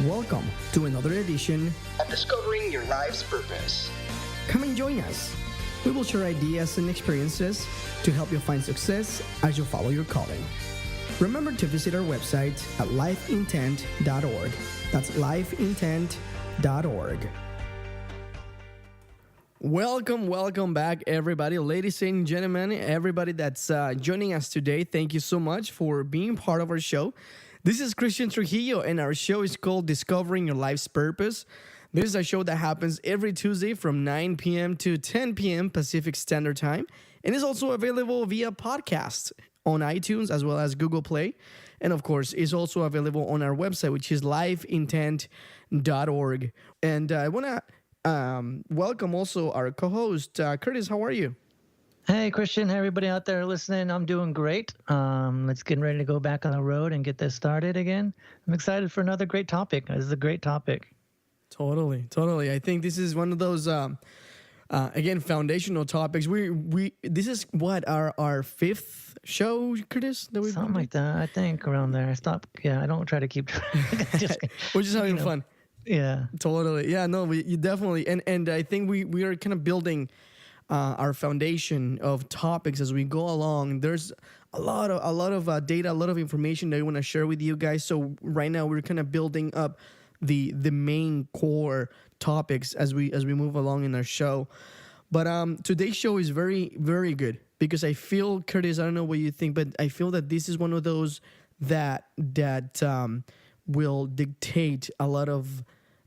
Welcome to another edition of Discovering Your Life's Purpose. Come and join us. We will share ideas and experiences to help you find success as you follow your calling. Remember to visit our website at lifeintent.org. That's lifeintent.org. Welcome back, everybody. Ladies and gentlemen, everybody that's joining us today, thank you so much for being part of our show. This is Christian Trujillo, and our show is called Discovering Your Life's Purpose. This is a show that happens every Tuesday from 9 p.m. to 10 p.m. Pacific Standard Time, and is also available via podcast on iTunes as well as Google Play. And of course, is also available on our website, which is lifeintent.org. And I want to welcome also our co-host, Curtis. How are you? Hey, Christian. Hey, everybody out there listening. I'm doing great. Let's get ready to go back on the road and get this started again. I'm excited for another great topic. This is a great topic. Totally. I think this is one of those, again, foundational topics. This is what, our fifth show, Curtis? That Something like that. I think around there. I don't try to keep track. We're just having fun. Yeah. Totally. Yeah, no, you definitely. And I think we are kind of building our foundation of topics as we go along. There's a lot of data, a lot of information that we want to share with you guys. So right now we're kind of building up the main core topics as we move along in our show. But today's show is very, very good because I feel, Curtis, I don't know what you think, but I feel that this is one of those that will dictate a lot of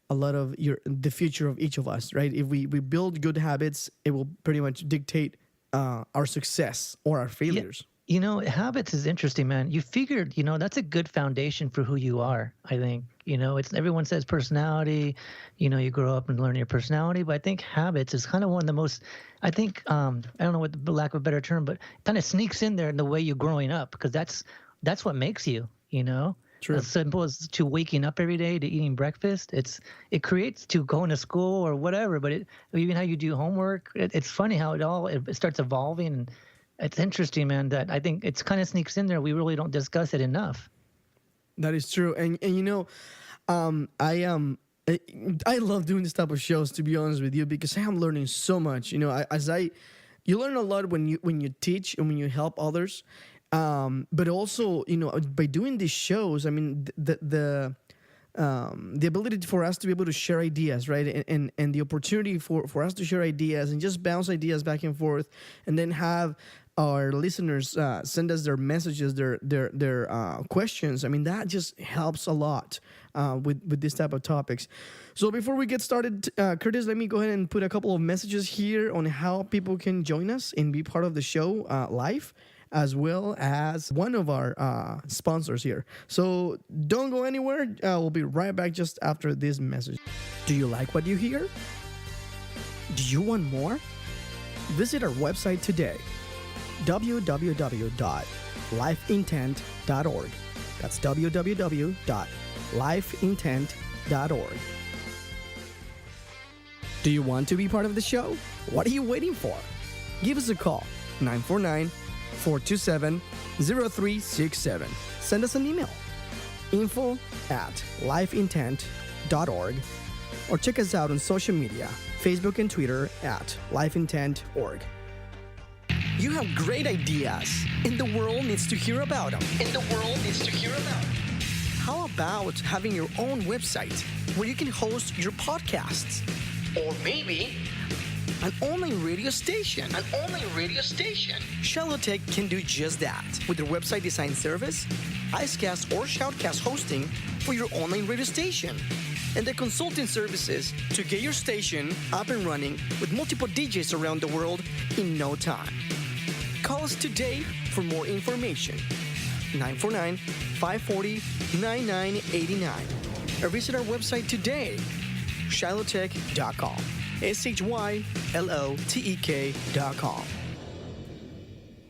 the future of each of us, right? If we build good habits, it will pretty much dictate our success or our failures. Yeah. Habits is interesting, man. You figured, that's a good foundation for who you are, I think. Everyone says personality, you grow up and learn your personality, but I think habits is kind of one of the most, I think, I don't know what the lack of a better term, but kind of sneaks in there in the way you're growing up, because that's what makes you, True. As simple as to waking up every day, to eating breakfast. It creates to going to school or whatever, but even how you do homework, it's funny how it starts evolving. And it's interesting, man, that I think it's kind of sneaks in there. We really don't discuss it enough. That is true. And I love doing this type of shows, to be honest with you, because I am learning so much. You learn a lot when you teach and when you help others. But also, by doing these shows, I mean, the ability for us to be able to share ideas, right? And the opportunity for us to share ideas and just bounce ideas back and forth, and then have our listeners send us their messages, their questions. I mean, that just helps a lot with this type of topics. So before we get started, Curtis, let me go ahead and put a couple of messages here on how people can join us and be part of the show live, as well as one of our sponsors here. So don't go anywhere. We'll be right back just after this message. Do you like what you hear? Do you want more? Visit our website today, www.lifeintent.org. That's www.lifeintent.org. Do you want to be part of the show? What are you waiting for? Give us a call, 949-427-0367. Send us an email, info@lifeintent.org, or check us out on social media, Facebook and Twitter @lifeintent.org. You have great ideas, and the world needs to hear about them. How about having your own website where you can host your podcasts? Or maybe an online radio station. Shiloh Tech can do just that with their website design service, Icecast or Shoutcast hosting for your online radio station, and the consulting services to get your station up and running with multiple DJs around the world in no time. Call us today for more information. 949-540-9989. Or visit our website today, shilotek.com. SHYLOTEK.com.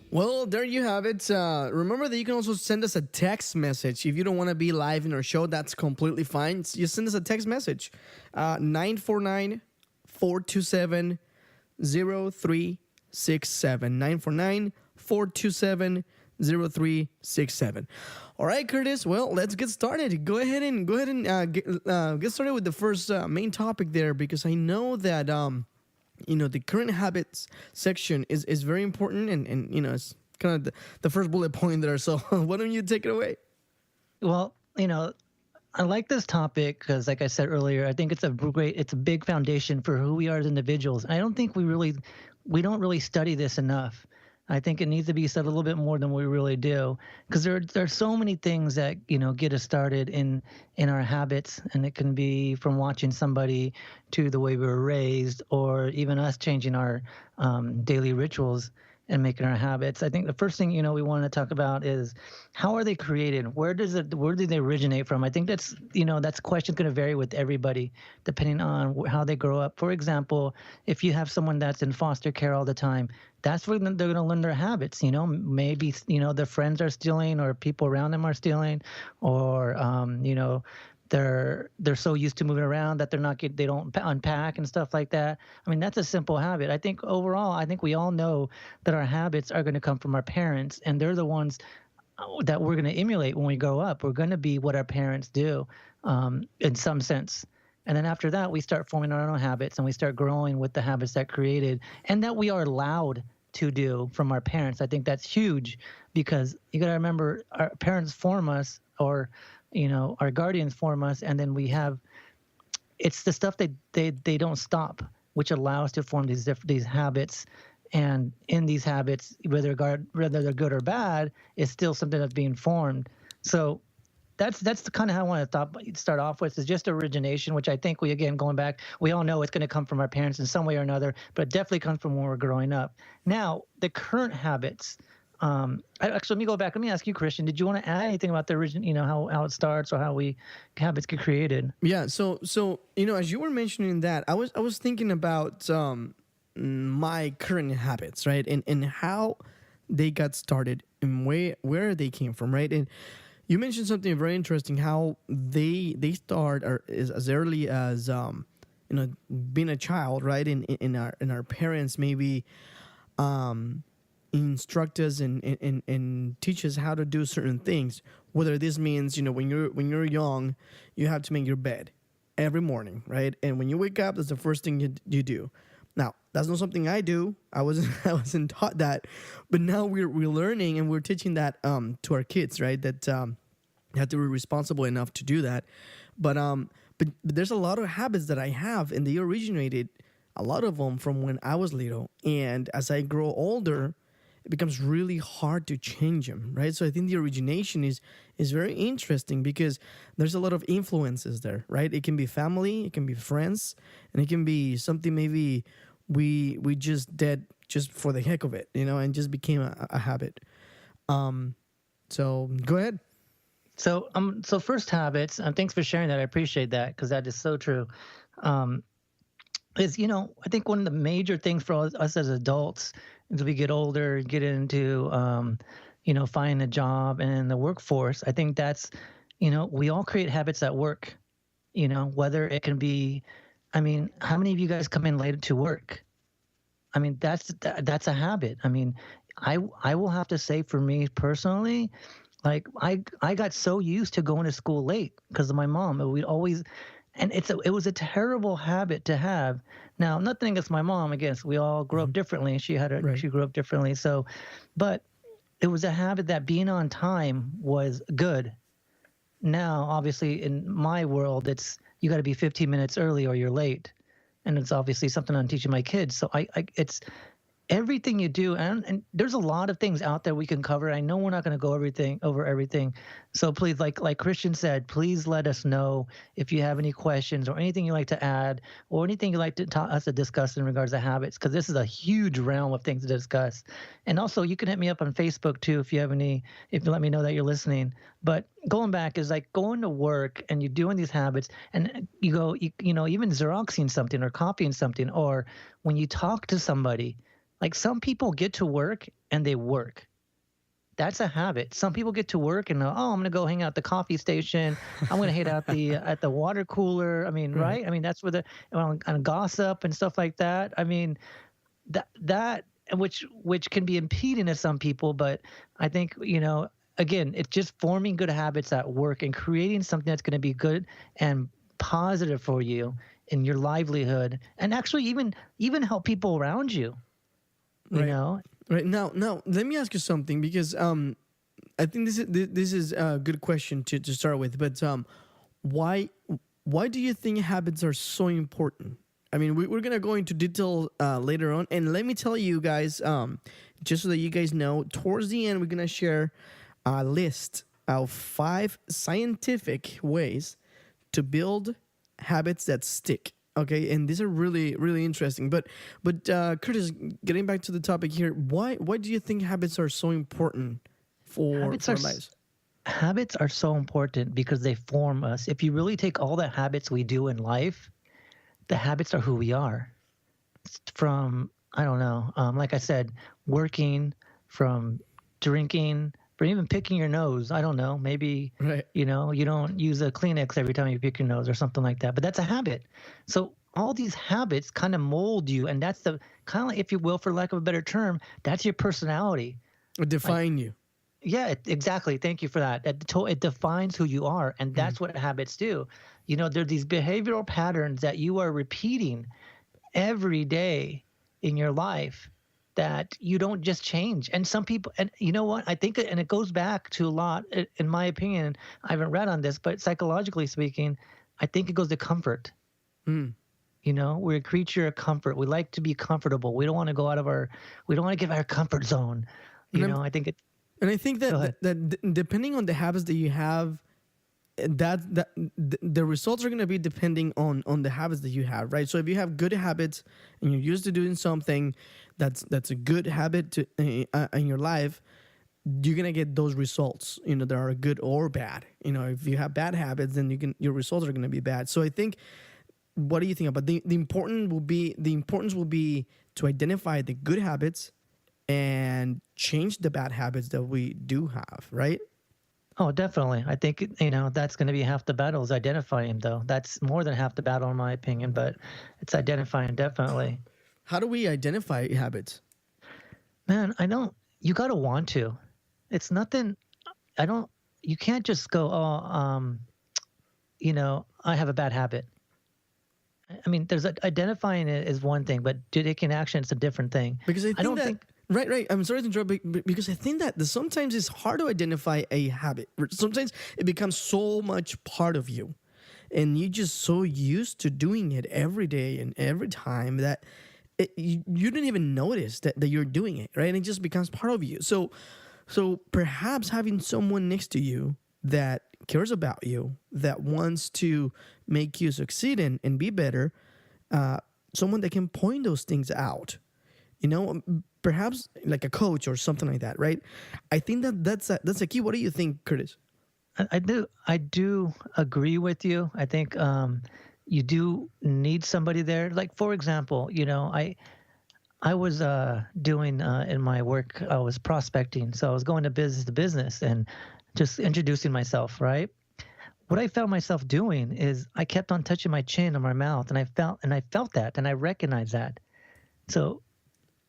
Well, there you have it. Remember that you can also send us a text message. If you don't want to be live in our show, that's completely fine. Just send us a text message. 949-427-0367. 949-427-0367. 0367. All right, Curtis. Well, let's get started. Go ahead and get started with the first main topic there, because I know that the current habits section is very important, and it's kind of the first bullet point there. So why don't you take it away? Well, I like this topic because, like I said earlier, I think it's a big foundation for who we are as individuals. I don't think we don't really study this enough. I think it needs to be said a little bit more than we really do, because there are so many things that get us started in our habits, and it can be from watching somebody to the way we were raised, or even us changing our daily rituals and making our habits. I think the first thing we want to talk about is, how are they created? Where do they originate from? I think that's a question going to vary with everybody depending on how they grow up. For example, if you have someone that's in foster care all the time, that's where they're going to learn their habits. Maybe their friends are stealing, or people around them are stealing, or they're so used to moving around that they don't unpack and stuff like that. I mean, that's a simple habit. I think overall, we all know that our habits are going to come from our parents, and they're the ones that we're going to emulate when we grow up. We're going to be what our parents do, in some sense. And then after that, we start forming our own habits, and we start growing with the habits that created and that we are allowed to do from our parents. I think that's huge, because you got to remember, our parents form us, or our guardians form us, and then it's the stuff they don't stop, which allow us to form these habits. And in these habits, whether they're good or bad, it's still something that's being formed. So that's the kind of how I want to start off with, is just origination, which I think going back, we all know it's going to come from our parents in some way or another, but it definitely comes from when we're growing up. Now, the current habits. Actually, let me go back. Let me ask you, Christian, did you want to add anything about the origin, how it starts, or how habits get created? Yeah. So as you were mentioning that, I was thinking about my current habits, right, and how they got started, and where they came from, right. And you mentioned something very interesting, how they start as early as being a child, right, in our parents maybe instruct us and teach us how to do certain things. Whether this means when you're young, you have to make your bed every morning, right? And when you wake up, that's the first thing you do. Now, that's not something I do. I wasn't taught that, but now we're learning, and we're teaching that to our kids, right? That you have to be responsible enough to do that. But there's a lot of habits that I have, and they originated, a lot of them, from when I was little. And as I grow older, it becomes really hard to change them, right? So I think the origination is very interesting, because there's a lot of influences there, right? It can be family, it can be friends, and it can be something maybe we just did just for the heck of it, and just became a habit. So go ahead. So first habits, and thanks for sharing that. I appreciate that, because that is so true. Is I think one of the major things for us as adults, as we get older, get into finding a job and the workforce, I think that's we all create habits at work. Whether it can be, how many of you guys come in late to work? That's a habit. I will have to say, for me personally, like I got so used to going to school late because of my mom. We'd always. And it was a terrible habit to have. Now, nothing against my mom. We all grew up differently. She grew up differently. So, but it was a habit that being on time was good. Now, obviously, in my world, it's you got to be 15 minutes early or you're late, and it's obviously something I'm teaching my kids. So it's everything you do, and there's a lot of things out there we can cover. I know we're not going to go over everything. So please, like Christian said, please let us know if you have any questions or anything you'd like to add, or anything you'd like us to discuss in regards to habits, because this is a huge realm of things to discuss. And also, you can hit me up on Facebook too if you let me know that you're listening. But going back is like going to work and you're doing these habits, and you go, even Xeroxing something or copying something, or when you talk to somebody. Like, some people get to work and they work. That's a habit. Some people get to work and I'm going to go hang out at the coffee station. I'm going to hang out at the water cooler. Right? That's where on gossip and stuff like that. That and which can be impeding to some people. But I think, again, it's just forming good habits at work and creating something that's going to be good and positive for you in your livelihood, and actually even help people around you. You Right. know, Right now, let me ask you something because I think this is a good question to start with. But why do you think habits are so important? I mean, we're gonna go into detail later on, and let me tell you guys, just so that you guys know, towards the end, we're gonna share a list of 5 scientific ways to build habits that stick. Okay, and these are really really interesting. But Curtis, getting back to the topic here, why do you think habits are so important habits for are our lives? habits are so important because they form us. If you really take all the habits we do in life, the habits are who we are. From, I don't know, like I said, working, from drinking, from even picking your nose. I don't know, maybe, Right. you don't use a Kleenex every time you pick your nose or something like that, but that's a habit. So all these habits kind of mold you, and that's the kind of like, if you will, for lack of a better term, that's your personality. Or Like, define you. yeah, exactly. Thank you for that. It defines who you are, and Mm. that's what habits do. There are these behavioral patterns that you are repeating every day in your life that you don't just change. And some people, and you know what? I think, and it goes back to a lot, in my opinion, I haven't read on this, but psychologically speaking, I think it goes to comfort. Mm. We're a creature of comfort. We like to be comfortable. We don't want to go out of we don't want to give our comfort zone. And I'm, I think it, and I think go that ahead. depending on the habits that you have, the results are going to be depending on the habits that you have, right? So if you have good habits and you're used to doing something that's a good habit to in your life, you're gonna get those results, that are good or bad. If you have bad habits, then your results are gonna be bad. So I think, what do you think about the importance will be to identify the good habits and change the bad habits that we do have, right? Oh, definitely. I think, that's going to be half the battle is identifying, though. That's more than half the battle, in my opinion, but it's identifying, definitely. How do we identify habits? Man, you got to want to. It's nothing, you can't just go, I have a bad habit. I mean, identifying it is one thing, but taking action is a different thing. Because I I think don't that think, right. I'm sorry to interrupt, because I think that sometimes it's hard to identify a habit. Sometimes it becomes so much part of you, and you're just so used to doing it every day and every time that you didn't even notice that you're doing it, right? And it just becomes part of you. So perhaps having someone next to you that cares about you, that wants to make you succeed and be better, someone that can point those things out, perhaps like a coach or something like that, right? I think that's a key. What do you think, Curtis? I do agree with you. I think you do need somebody there. Like, for example, I was doing in my work, I was prospecting. So I was going to business and just introducing myself, right? What I found myself doing is I kept on touching my chin or my mouth, and I felt that, and I recognized that. So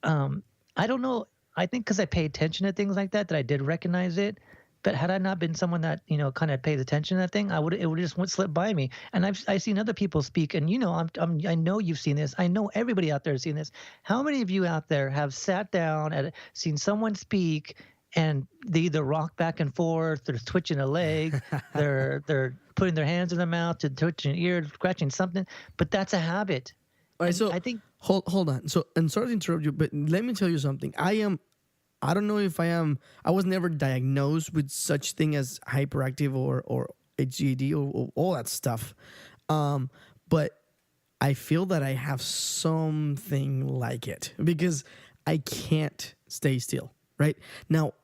I don't know. I think because I pay attention to things like that I did recognize it. But had I not been someone that kind of pays attention to that thing, it would just went slip by me. And I've seen other people speak, and I know you've seen this. I know everybody out there has seen this. How many of you out there have sat down and seen someone speak, and they either rock back and forth, they're twitching a leg, they're putting their hands in their mouth, to twitching an ear, scratching something, but that's a habit. All right, And so I think hold on. So, and sorry to interrupt you, but let me tell you something. I don't know if I am. I was never diagnosed with such thing as hyperactive or HGAD or all that stuff. But I feel that I have something like it because I can't stay still. Right now,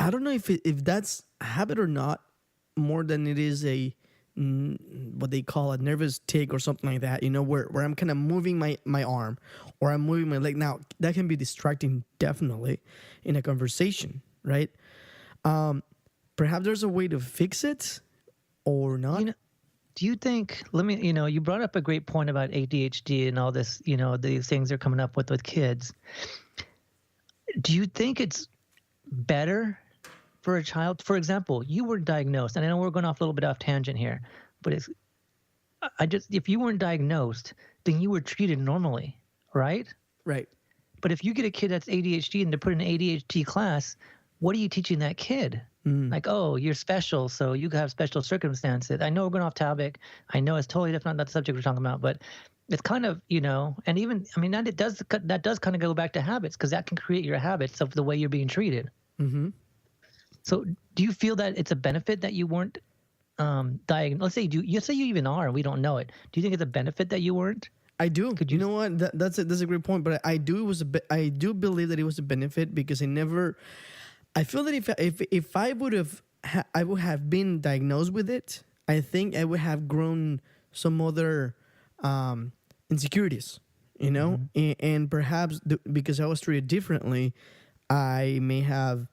I don't know if that's a habit or not, more than it is what they call a nervous tick or something like that, where I'm kind of moving my arm or I'm moving my leg. Now, that can be distracting, definitely, in a conversation, right? Perhaps there's a way to fix it or not. do you think, you brought up a great point about ADHD and all this, these things they're coming up with kids. do you think it's better for a child? For example, you were diagnosed, and I know we're going off a little bit off tangent here, but if you weren't diagnosed, then you were treated normally, right? Right. But if you get a kid that's ADHD and to put in an ADHD class, what are you teaching that kid? Like, oh, you're special, so you have special circumstances. I know we're going off topic. I know it's totally different, not the subject we're talking about, but it's kind of, and even, I mean, that does kind of go back to habits, because that can create your habits of the way you're being treated. Mm-hmm. So do you feel that it's a benefit that you weren't diagnosed? Let's say you say you even are, and we don't know it. Do you think it's a benef that you weren't? I do. Could You you- know what? That's a great point. But I do believe that it was a benefit, because I feel that if I would have been diagnosed with it, I think I would have grown some other insecurities, and perhaps because I was treated differently, I may have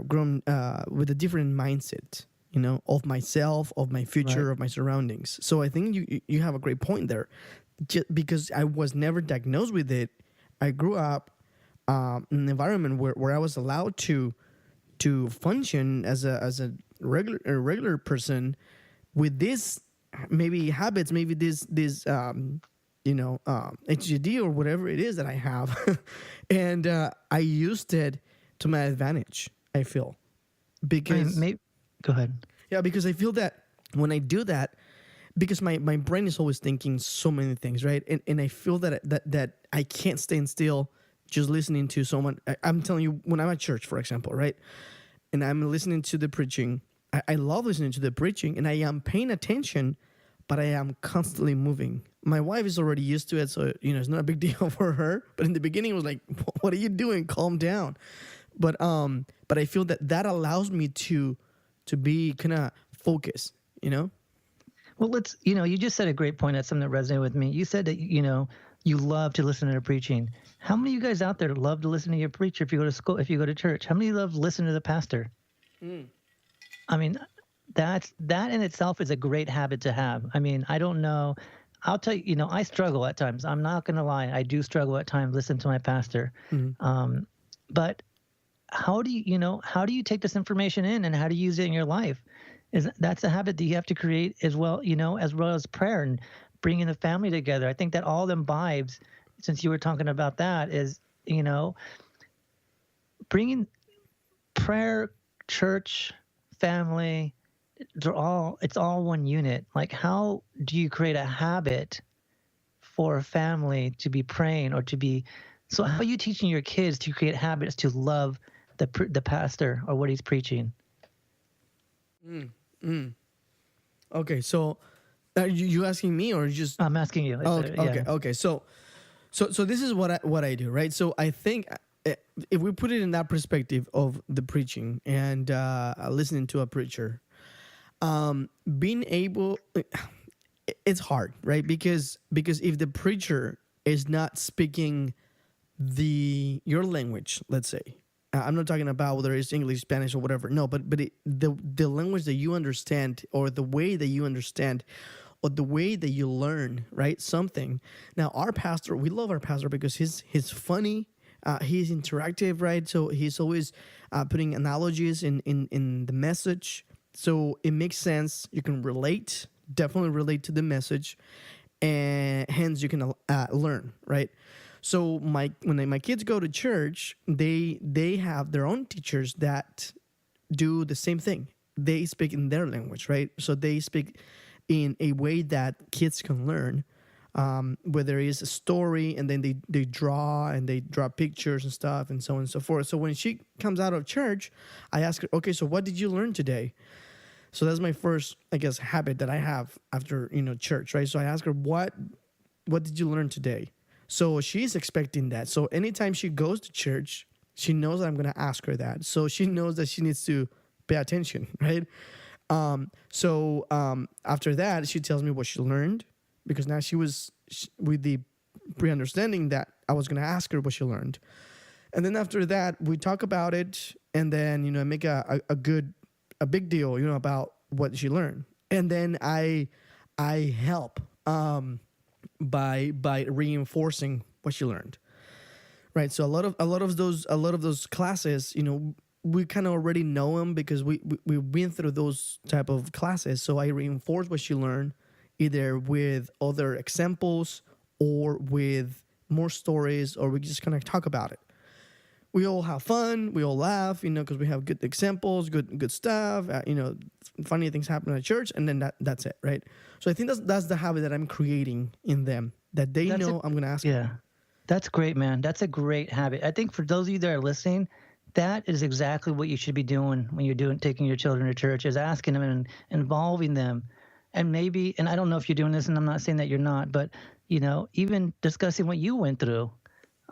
grown with a different mindset, of myself, of my future, Right. of my surroundings. So I think you have a great point there. Just because I was never diagnosed with it, I grew up in an environment where I was allowed to function as a regular person with this maybe habits, maybe this HGD or whatever it is that I have, and I used it to my advantage. I feel because Go ahead. yeah, because I feel that when I do that, because my brain is always thinking so many things, right? And I feel that I can't stand still just listening to someone. I'm telling you, when I'm at church, for example, right? And I'm listening to the preaching. I love listening to the preaching, and I am paying attention, but I am constantly moving. My wife is already used to it, so it's not a big deal for her. But in the beginning, it was like, "What are you doing? Calm down." But I feel that allows me to be kind of focused, Well, you just said a great point. That's something that resonated with me. You said that, you love to listen to the preaching. How many of you guys out there love to listen to your preacher if you go to school, if you go to church? How many love to listen to the pastor? I mean, that in itself is a great habit to have. I mean, I don't know. I'll tell you, I struggle at times. I'm not going to lie. I do struggle at times listening to my pastor. But how do you take this information in, and how do you use it in your life? That's a habit that you have to create as well, as well as prayer and bringing the family together. I think that all them vibes, since you were talking about that, is, bringing prayer, church, family, it's all one unit. Like, how do you create a habit for a family to be praying or to be, so how are you teaching your kids to create habits to love the pastor or what he's preaching? Okay, so are you asking me or just? I'm asking you. Oh, Yeah. okay. So this is what I do, right? So I think if we put it in that perspective of the preaching and listening to a preacher, being able, it's hard, right? Because if the preacher is not speaking your language, let's say, I'm not talking about whether it's English, Spanish, or whatever. No, but the language that you understand, or the way that you understand, or the way that you learn, right? Something. Now, our pastor, we love our pastor because he's funny, he's interactive, right? So he's always putting analogies in the message, so it makes sense. You can definitely relate to the message, and hence you can learn, right? So when my kids go to church, they have their own teachers that do the same thing. They speak in their language, right? So they speak in a way that kids can learn, where there is a story, and then they draw, and they draw pictures and stuff, and so on and so forth. So when she comes out of church, I ask her, okay, so what did you learn today? So that's my first, I guess, habit that I have after church, right? So I ask her, what did you learn today? So she's expecting that. So anytime she goes to church, she knows that I'm going to ask her that. So she knows that she needs to pay attention, right? So after that, she tells me what she learned, because now she was with the pre-understanding that I was going to ask her what she learned. And then after that, we talk about it, and then, I make a big deal, about what she learned. And then I help by reinforcing what she learned. Right. So a lot of those classes, we kind of already know them because we've been through those type of classes. So I reinforce what you learn, either with other examples or with more stories, or we just kind of talk about it. We all have fun, we all laugh, because we have good examples, good stuff. Funny things happen at church, and then that's it, right? So I think that's the habit that I'm creating in them, that they That's know I'm gonna ask. Yeah, that's great, man. That's a great habit. I think for those of you that are listening, that is exactly what you should be doing when you're taking your children to church, is asking them and involving them. And maybe, and I don't know if you're doing this, and I'm not saying that you're not, but, even discussing what you went through.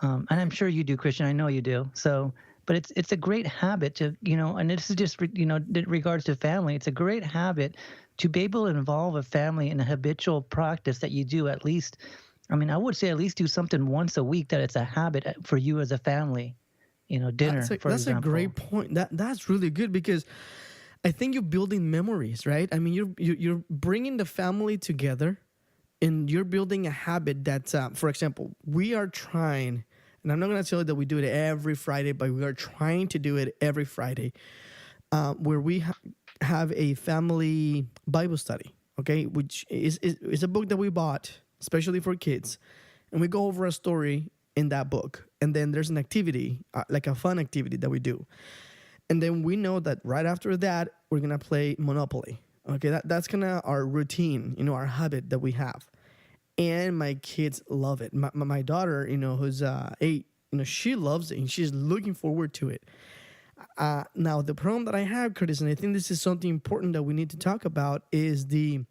And I'm sure you do, Christian. I know you do. So, but it's a great habit to, and this is just, in regards to family, it's a great habit to be able to involve a family in a habitual practice that you do at least. I mean, I would say at least do something once a week, that it's a habit for you as a family. Dinner, for That's a example. great point. That's really good, because I think you're building memories, right? I mean, you're bringing the family together, and you're building a habit that, for example, we are trying, and I'm not going to tell you that we do it every Friday, but we are trying to do it every Friday, where we have a family Bible study, okay, which is a book that we bought especially for kids, and we go over a story in that book, and then there's an activity, like a fun activity that we do, and then we know that right after that we're gonna play Monopoly. Okay, that's kind of our routine, our habit that we have, and my kids love it. My daughter, who's 8, she loves it, and she's looking forward to it. Now the problem that I have, Curtis, and I think this is something important that we need to talk about, is the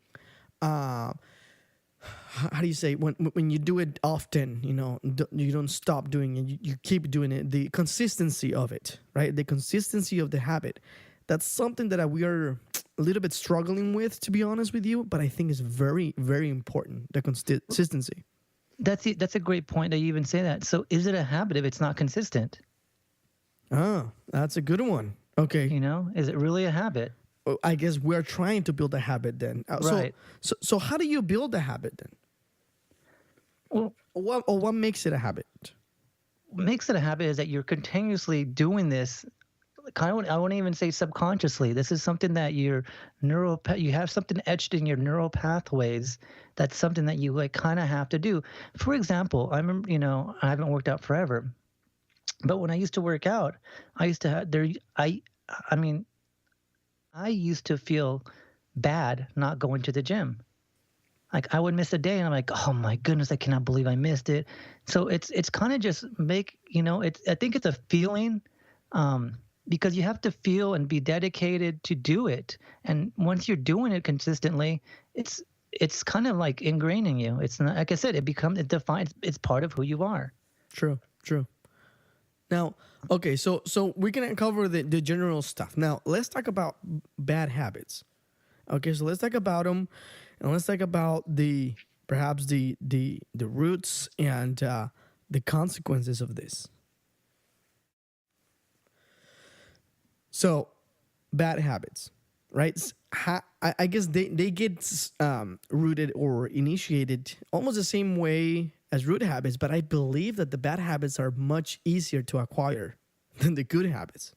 how do you say, when you do it often, you don't stop doing it, you keep doing it, the consistency of it, right? The consistency of the habit. That's something that we are a little bit struggling with, to be honest with you, but I think is very, very important, the consistency. That's a great point that you even say that. So is it a habit if it's not consistent? Oh, that's a good one. Okay. Is it really a habit? I guess we're trying to build a habit then. Right. So how do you build a habit then? Well, What makes it a habit? what makes it a habit is that you're continuously doing this. I won't even say subconsciously. This is something that you have something etched in your neural pathways. That's something that you kind of have to do. For example, I remember, I haven't worked out forever, but when I used to work out, I used to have I used to feel bad not going to the gym. Like I would miss a day, and I'm like, oh my goodness, I cannot believe I missed it. So it's kind of just I think it's a feeling. Because you have to feel and be dedicated to do it. And once you're doing it consistently, it's kind of like ingrained in you. It's not, like I said, it defines, it's part of who you are. True. Now, okay, so we can cover the general stuff. Now, let's talk about bad habits. Okay, so let's talk about them, and let's talk about perhaps the roots and the consequences of this. So, bad habits, right? I guess they get rooted or initiated almost the same way as root habits, but I believe that the bad habits are much easier to acquire than the good habits.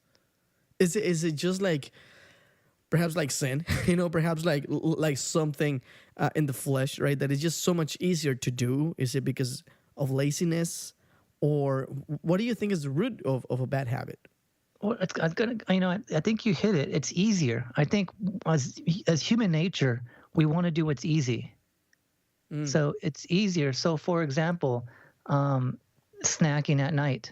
Is it just like perhaps like sin, perhaps like something in the flesh, right? That is just so much easier to do. Is it because of laziness, or what do you think is the root of a bad habit? Well, I think you hit it. It's easier. I think as human nature, we want to do what's easy. So it's easier. So for example, snacking at night.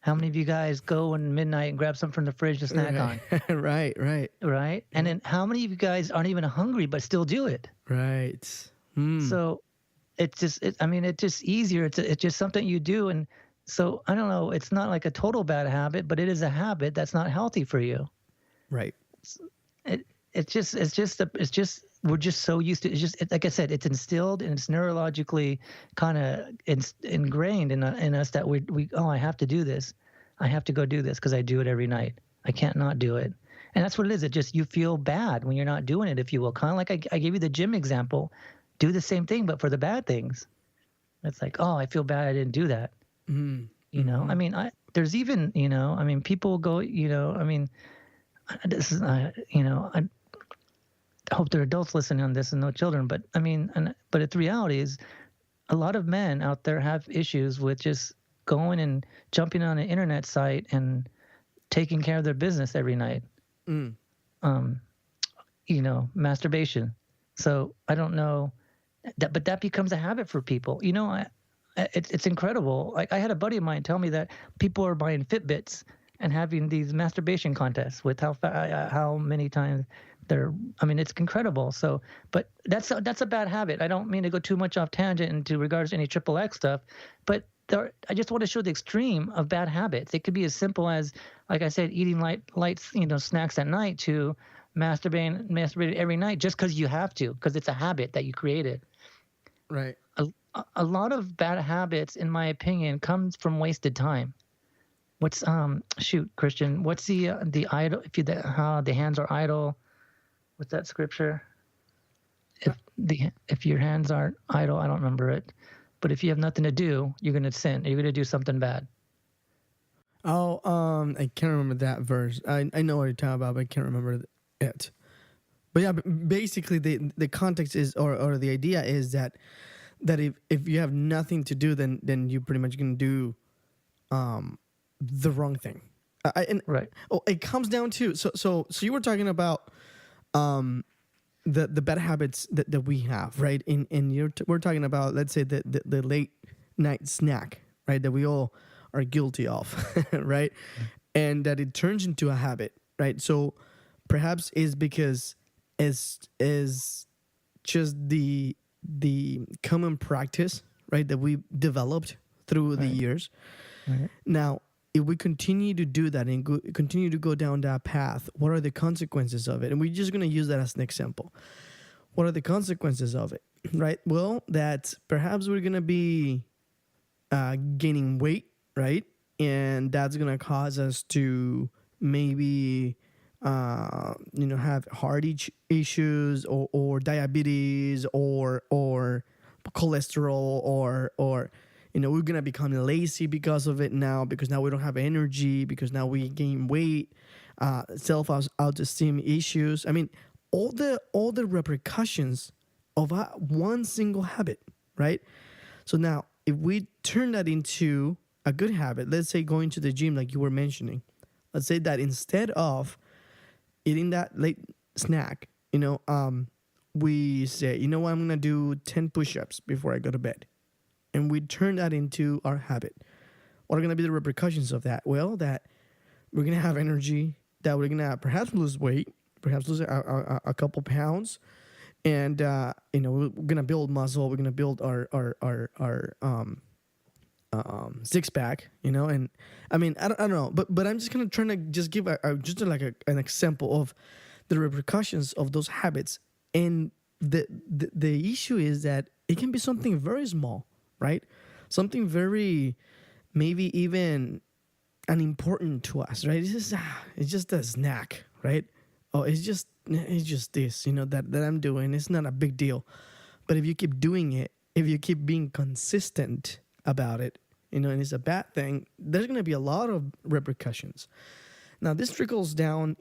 How many of you guys go in midnight and grab something from the fridge to snack on? Right. Right. And then how many of you guys aren't even hungry but still do it? Right. So it's just easier. It's just something you do. And so I don't know, it's not like a total bad habit, but it is a habit that's not healthy for you. Right. We're just so used to it. Like I said, it's instilled and it's neurologically kind of ingrained in us that I have to do this. I have to go do this because I do it every night. I can't not do it. And that's what it is. It just, you feel bad when you're not doing it, if you will. Kind of like I gave you the gym example. Do the same thing, but for the bad things. It's like, oh, I feel bad I didn't do that. You know, I Mm-hmm. mean, there's even, you know, I mean, people go, you know, I mean, this is, you know, I hope there are adults listening on this and no children, but I mean, but it's reality is a lot of men out there have issues with just going and jumping on an internet site and taking care of their business every night. Mm. Um, you know, masturbation. So I don't know that, but that becomes a habit for people. You know, it's incredible. Like I had a buddy of mine tell me that people are buying Fitbits and having these masturbation contests with how many times they're. I mean, it's incredible. So, but that's a bad habit. I don't mean to go too much off tangent into regards to any triple X stuff, but I just want to show the extreme of bad habits. It could be as simple as, like I said, eating light, you know, snacks at night to masturbating every night just because you have to, because it's a habit that you created. Right. A lot of bad habits, in my opinion, comes from wasted time. What's shoot, Christian? What's the idle? The hands are idle. What's that scripture? If your hands aren't idle, I don't remember it. But if you have nothing to do, you're gonna sin. You're gonna do something bad. Oh, I can't remember that verse. I know what you're talking about, but I can't remember it. But yeah, basically the context is, or the idea is that if you have nothing to do, then you pretty much gonna do the wrong thing. Right. Oh, it comes down to so you were talking about the bad habits that we have, right? We're talking about, let's say, the late night snack, right? That we all are guilty of, right? And that it turns into a habit, right? So perhaps is because is just the common practice, right, that we developed through the years. Right. Now, if we continue to do that and continue to go down that path, what are the consequences of it? And we're just going to use that as an example. What are the consequences of it, right? Well, that perhaps we're going to be gaining weight, right? And that's going to cause us to maybe, have heart issues or diabetes or cholesterol or we're going to become lazy because of it now, because now we don't have energy, because now we gain weight, self-esteem issues. I mean, all the repercussions of one single habit, right? So now, if we turn that into a good habit, let's say going to the gym like you were mentioning, let's say that instead of eating that late snack, we say, you know what, I'm going to do 10 push-ups before I go to bed. And we turn that into our habit. What are going to be the repercussions of that? Well, that we're going to have energy, that we're going to perhaps lose weight, perhaps lose a couple pounds, and we're going to build muscle. We're going to build our six pack. And I mean, I don't know, but I'm just going to try to just give an example of the repercussions of those habits. And the issue is that it can be something very small, right? Something very, maybe even unimportant to us, right? It's just a snack, right? Oh, it's just this, that I'm doing. It's not a big deal. But if you keep doing it, if you keep being consistent about it, and it's a bad thing, there's going to be a lot of repercussions. Now, this trickles down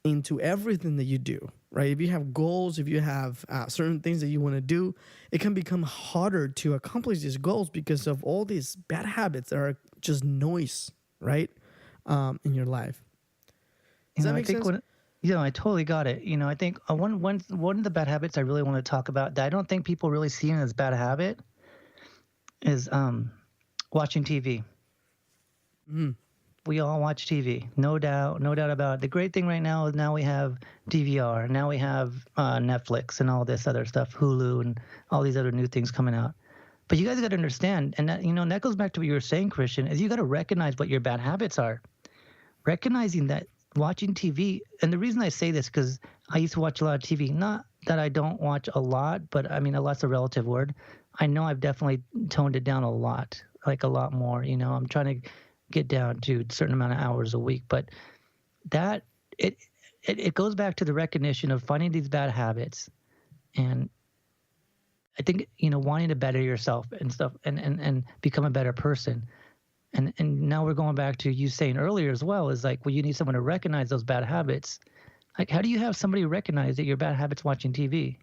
into everything that you do, right? If you have goals, if you have certain things that you want to do, it can become harder to accomplish these goals because of all these bad habits that are just noise, right, in your life. Does that make sense? I totally got it. I think one of the bad habits I really want to talk about that I don't think people really see as bad habit is watching TV. Mm. We all watch TV, no doubt about it. The great thing right now is now we have DVR, now we have Netflix and all this other stuff, Hulu and all these other new things coming out. But you guys got to understand, and that goes back to what you were saying, Christian, is you got to recognize what your bad habits are. Recognizing that watching TV, and the reason I say this because I used to watch a lot of TV. Not that I don't watch a lot, but I mean a lot's a relative word. I know I've definitely toned it down a lot, like a lot more. I'm trying to get down to a certain amount of hours a week, but that it goes back to the recognition of finding these bad habits, and I think wanting to better yourself and stuff, and become a better person, And now we're going back to you saying earlier as well, is like, well, you need someone to recognize those bad habits. Like, how do you have somebody recognize that your bad habits watching TV?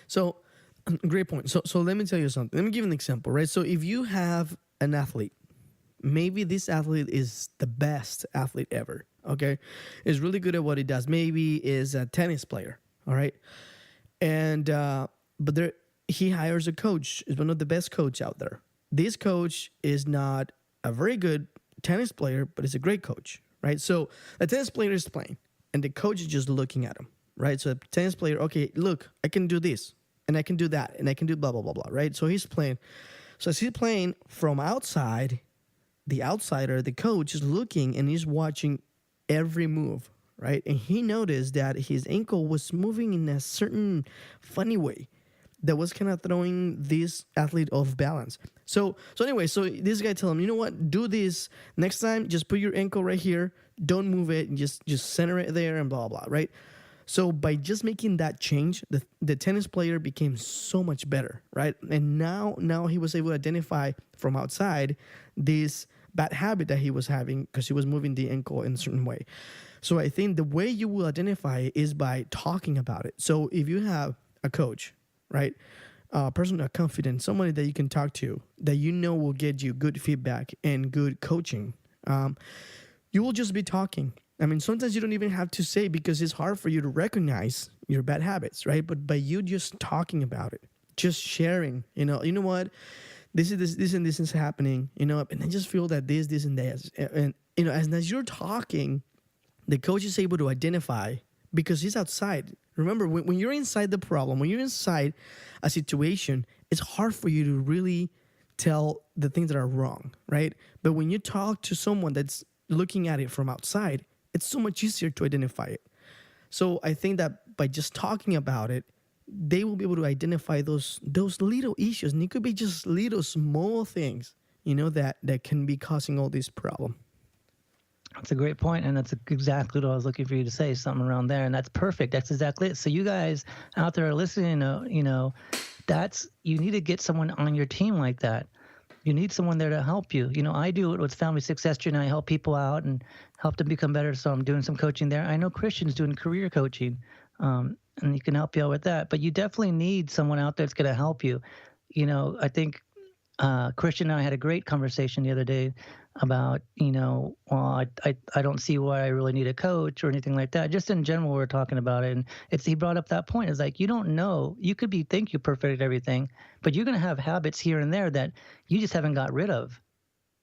So, great point. So let me tell you something. Let me give you an example, right? So if you have an athlete, maybe this athlete is the best athlete ever, okay? Is really good at what he does. Maybe is a tennis player, all right? And but he hires a coach. Is one of the best coach out there. This coach is not a very good tennis player, but is a great coach, right? So the tennis player is playing, and the coach is just looking at him, right? So the tennis player, okay, look, I can do this, and I can do that, and I can do blah, blah, blah, blah, right? So he's playing. So as he's playing from outside, the outsider, the coach, is looking, and he's watching every move, right? And he noticed that his ankle was moving in a certain funny way that was kind of throwing this athlete off balance. So anyway, so this guy told him, you know what, do this next time, just put your ankle right here, don't move it, and just center it there, and blah, blah, right? So by just making that change, the tennis player became so much better, right? And now he was able to identify from outside this bad habit that he was having because he was moving the ankle in a certain way. So I think the way you will identify it is by talking about it. So if you have a coach, right, a person of confidence, somebody that you can talk to, that you know will get you good feedback and good coaching, you will just be talking. I mean, sometimes you don't even have to say because it's hard for you to recognize your bad habits, right? But by you just talking about it, just sharing, you know what, this is happening, you know, and I just feel that this and this, and you know, as you're talking, the coach is able to identify because he's outside. Remember, when you're inside the problem, when you're inside a situation, it's hard for you to really tell the things that are wrong, right? But when you talk to someone that's looking at it from outside, it's so much easier to identify it. So I think that by just talking about it, they will be able to identify those little issues. And it could be just little small things, you know, that can be causing all this problem. That's a great point, and that's exactly what I was looking for you to say, something around there, and that's perfect. That's exactly it. So you guys out there are listening, you know, you need to get someone on your team like that. You need someone there to help you. You know, I do it with Family Success Journey. I help people out and help them become better, so I'm doing some coaching there. I know Christian's doing career coaching, and he can help you out with that. But you definitely need someone out there that's going to help you. You know, I think Christian and I had a great conversation the other day about, you know, well, I don't see why I really need a coach or anything like that. Just in general, we were talking about it, and he brought up that point. It's like, you don't know. You could think you're perfect at everything, but you're going to have habits here and there that you just haven't got rid of.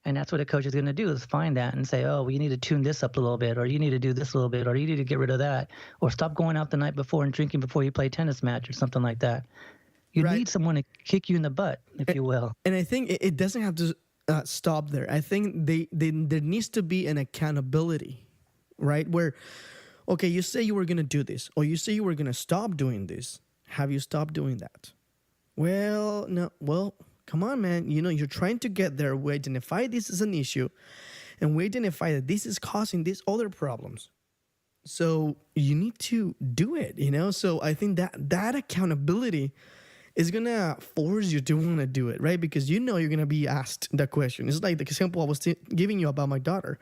And that's what a coach is going to do, is find that and say, oh, well, you need to tune this up a little bit, or you need to do this a little bit, or you need to get rid of that, or stop going out the night before and drinking before you play a tennis match or something like that. You need someone to kick you in the butt, if you will. And I think it doesn't have to stop there. I think there needs to be an accountability, right? Where, okay, you say you were going to do this, or you say you were going to stop doing this. Have you stopped doing that? Well, no. Well, come on, man. You know, you're trying to get there. We identify this as an issue, and we identify that this is causing these other problems. So you need to do it, you know? So I think that accountability is going to force you to want to do it, right? Because you know you're going to be asked that question. It's like the example I was giving you about my daughter.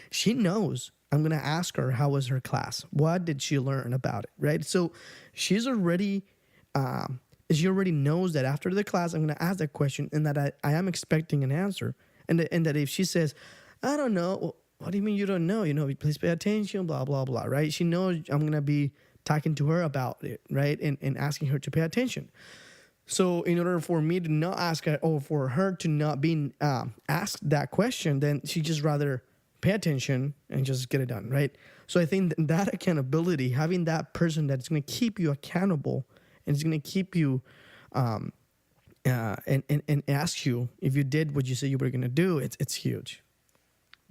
She knows I'm going to ask her, how was her class? What did she learn about it, right? So she already knows that after the class, I'm going to ask that question, and that I am expecting an answer. And that if she says, I don't know, well, what do you mean you don't know? You know, please pay attention, blah, blah, blah, right? She knows I'm going to be talking to her about it, right? And asking her to pay attention. So in order for me to not ask her, or for her to not be asked that question, then she just rather pay attention and just get it done, right? So I think that accountability, having that person that's going to keep you accountable and is going to keep you and ask you if you did what you said you were going to do, it's huge.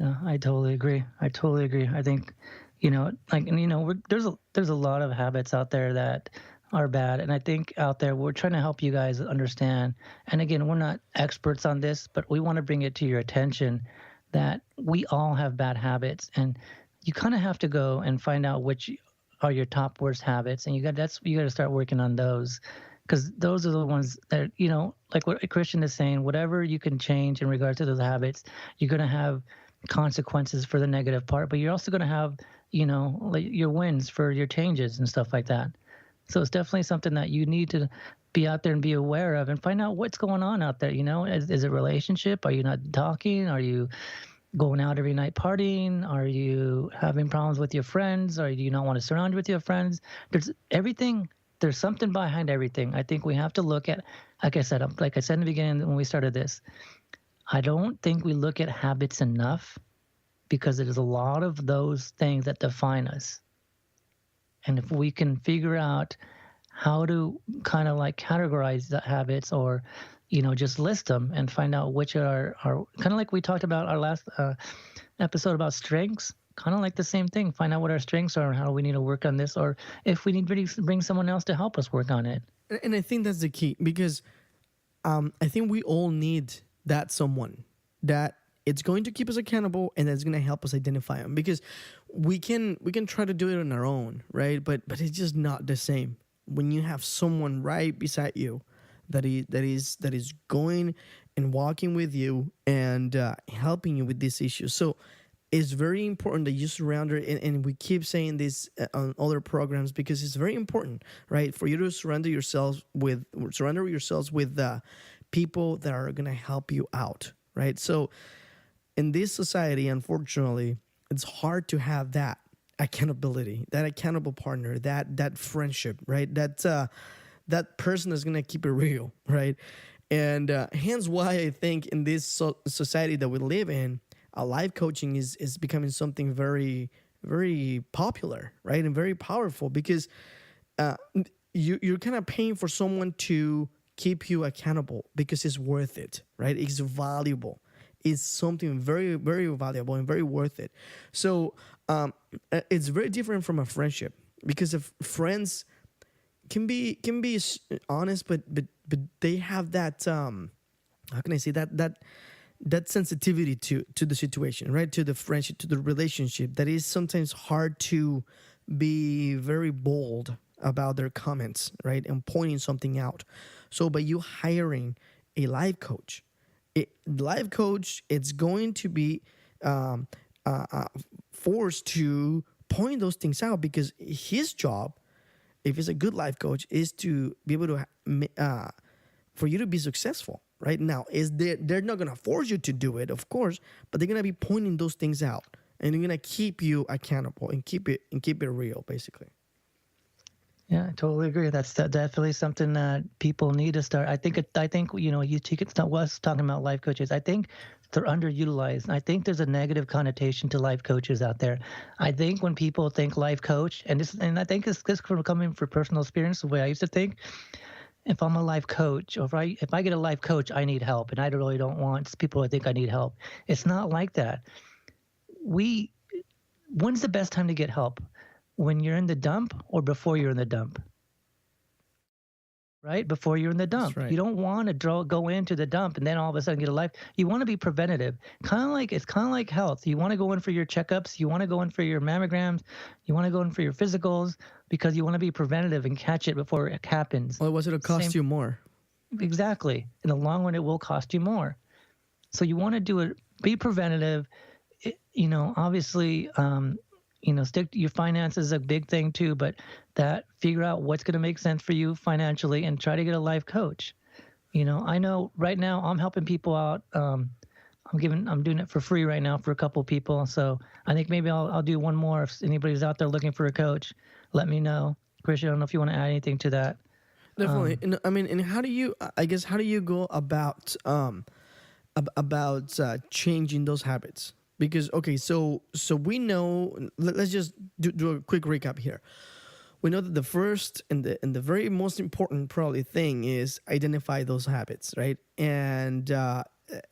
No, I totally agree. I think, you know, there's a lot of habits out there that are bad. And I think out there, we're trying to help you guys understand. And again, we're not experts on this, but we want to bring it to your attention that we all have bad habits. And you kind of have to go and find out which are your top worst habits. And you got to start working on those. because those are the ones that, like what Christian is saying, whatever you can change in regards to those habits, you're going to have consequences for the negative part, but you're also going to have, like your wins for your changes and stuff like that. So it's definitely something that you need to be out there and be aware of and find out what's going on out there. Is it a relationship? Are you not talking? Are you going out every night partying? Are you having problems with your friends? Or do you not want to surround you with your friends? There's everything. There's something behind everything. I think we have to look at, like I said in the beginning when we started this, I don't think we look at habits enough because there's a lot of those things that define us. And if we can figure out how to kind of like categorize the habits or, just list them and find out which are kind of like we talked about our last episode about strengths, kind of like the same thing. Find out what our strengths are and how we need to work on this, or if we need to bring someone else to help us work on it. And I think that's the key, because I think we all need that someone that it's going to keep us accountable and that's going to help us identify them, because we can try to do it on our own, right? But it's just not the same when you have someone right beside you that is going and walking with you and helping you with this issue. So it's very important that you surround her, and we keep saying this on other programs because it's very important, right? For you to surround yourselves with people that are going to help you out, right? So in this society, unfortunately, it's hard to have that accountability, that accountable partner, that friendship, right? That person is going to keep it real, right? And hence why I think in this society that we live in, life coaching is becoming something very, very popular, right? And very powerful, because you're kind of paying for someone to keep you accountable because it's worth it, right? It's valuable. It's something very, very valuable and very worth it. So it's very different from a friendship, because if friends can be honest, but they have that how can I say that sensitivity to the situation, right? To the friendship, to the relationship, that is sometimes hard to be very bold about their comments, right? And pointing something out. So by you hiring a life coach, it's going to be forced to point those things out, because his job, if he's a good life coach, is to be able to for you to be successful. Right now, they're not gonna force you to do it, of course, but they're gonna be pointing those things out, and they're gonna keep you accountable and keep it real, basically. Yeah, I totally agree. That's definitely something that people need to start. I think you take was talking about life coaches. I think they're underutilized. I think there's a negative connotation to life coaches out there. I think when people think life coach, and I think this coming from personal experience, the way I used to think. If I'm a life coach, or if I get a life coach, I need help, and I really don't want people to think I need help. It's not like that. When's the best time to get help? When you're in the dump or before you're in the dump? Right? Before you're in the dump. Right. You don't want to go into the dump and then all of a sudden get a life. You want to be preventative. It's kind of like health. You want to go in for your checkups. You want to go in for your mammograms. You want to go in for your physicals, because you want to be preventative and catch it before it happens. Otherwise, it'll cost you more. Exactly. In the long run, it will cost you more. So you want to do it, be preventative. Obviously, stick to your finances is a big thing too, but figure out what's going to make sense for you financially and try to get a life coach. I know right now I'm helping people out. I'm doing it for free right now for a couple people. So I think maybe I'll do one more. If anybody's out there looking for a coach, let me know. Christian, I don't know if you want to add anything to that. Definitely. And how do you go about changing those habits? Because, okay, so we know, let's just do a quick recap here. We know that the first and the very most important probably thing is identify those habits, right? And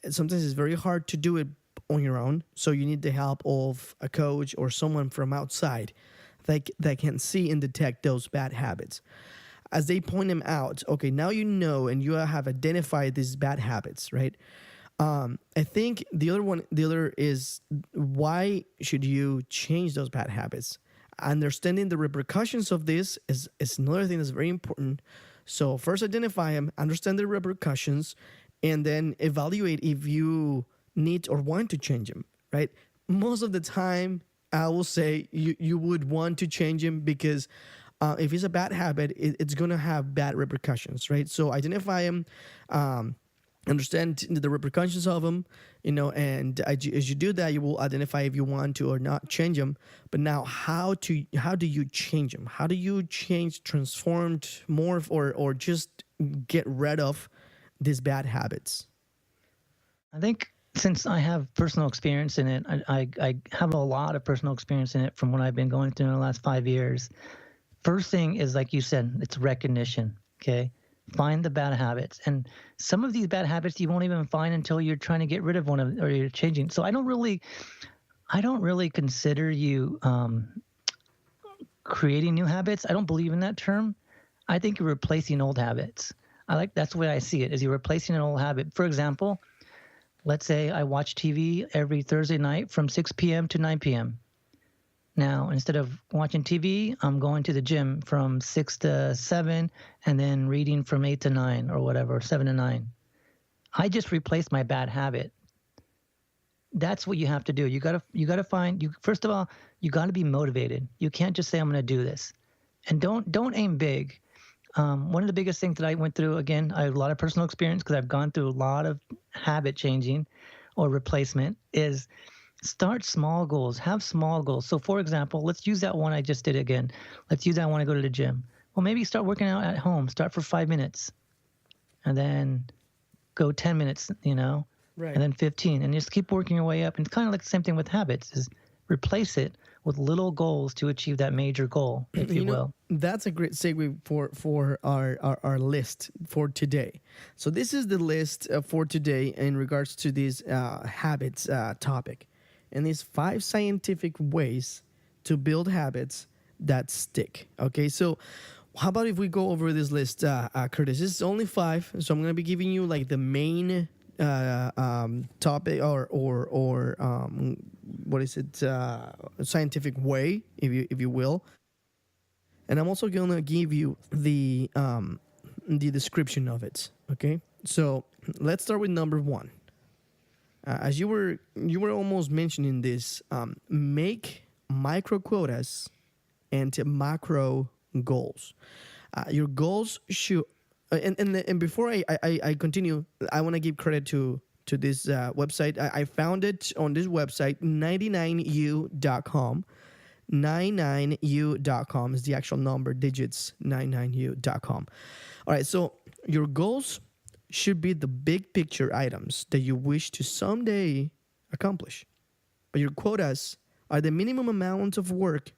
sometimes it's very hard to do it on your own. So you need the help of a coach or someone from outside that can see and detect those bad habits. As they point them out, okay, now you know and you have identified these bad habits, right? I think the other is, why should you change those bad habits? Understanding the repercussions of this is another thing that's very important. So first identify them, understand the repercussions, and then evaluate if you need or want to change them, right? Most of the time, I will say you would want to change them because if it's a bad habit, it's going to have bad repercussions, right? So identify them, understand the repercussions of them, and as you do that, you will identify if you want to or not change them. But now, how do you change them? How do you transform, morph, or just get rid of these bad habits? I think since I have personal experience in it, I have a lot of personal experience in it from what I've been going through in the last 5 years. First thing is, like you said, it's recognition. Okay. Find the bad habits. And some of these bad habits you won't even find until you're trying to get rid of one of, or you're changing. So I don't really consider you creating new habits. I don't believe in that term. I think you're replacing old habits. That's the way I see it, is you're replacing an old habit. For example, let's say I watch TV every Thursday night from 6 p.m. to 9 p.m. Now, instead of watching TV, I'm going to the gym from 6 to 7 and then reading from 8 to 9 or whatever, 7 to 9. I just replaced my bad habit. That's what you have to do. You gotta find, first of all, you gotta be motivated. You can't just say, I'm gonna do this. And don't aim big. One of the biggest things that I went through, again, I have a lot of personal experience because I've gone through a lot of habit changing or replacement, is start small goals. Have small goals. So, for example, let's use that one I just did again. Let's use that one to go to the gym. Well, maybe start working out at home. Start for 5 minutes and then go 10 minutes, Right. and then 15, and just keep working your way up. And it's kind of like the same thing with habits, is replace it with little goals to achieve that major goal, if you will. That's a great segue for our list for today. So this is the list for today in regards to this habits topic. And these 5 scientific ways to build habits that stick. Okay, so how about if we go over this list, Curtis? This is only 5, so I'm going to be giving you like the main topic or what is it, scientific way, if you will. And I'm also going to give you the description of it. Okay, so let's start with number 1. As you were almost mentioning this, make micro quotas and macro goals. Your goals should, and before I continue, I want to give credit to this website. I found it on this website, 99u.com. 99u.com is the actual number, digits, 99u.com. All right, so your goals should be the big picture items that you wish to someday accomplish. But your quotas are the minimum amount of work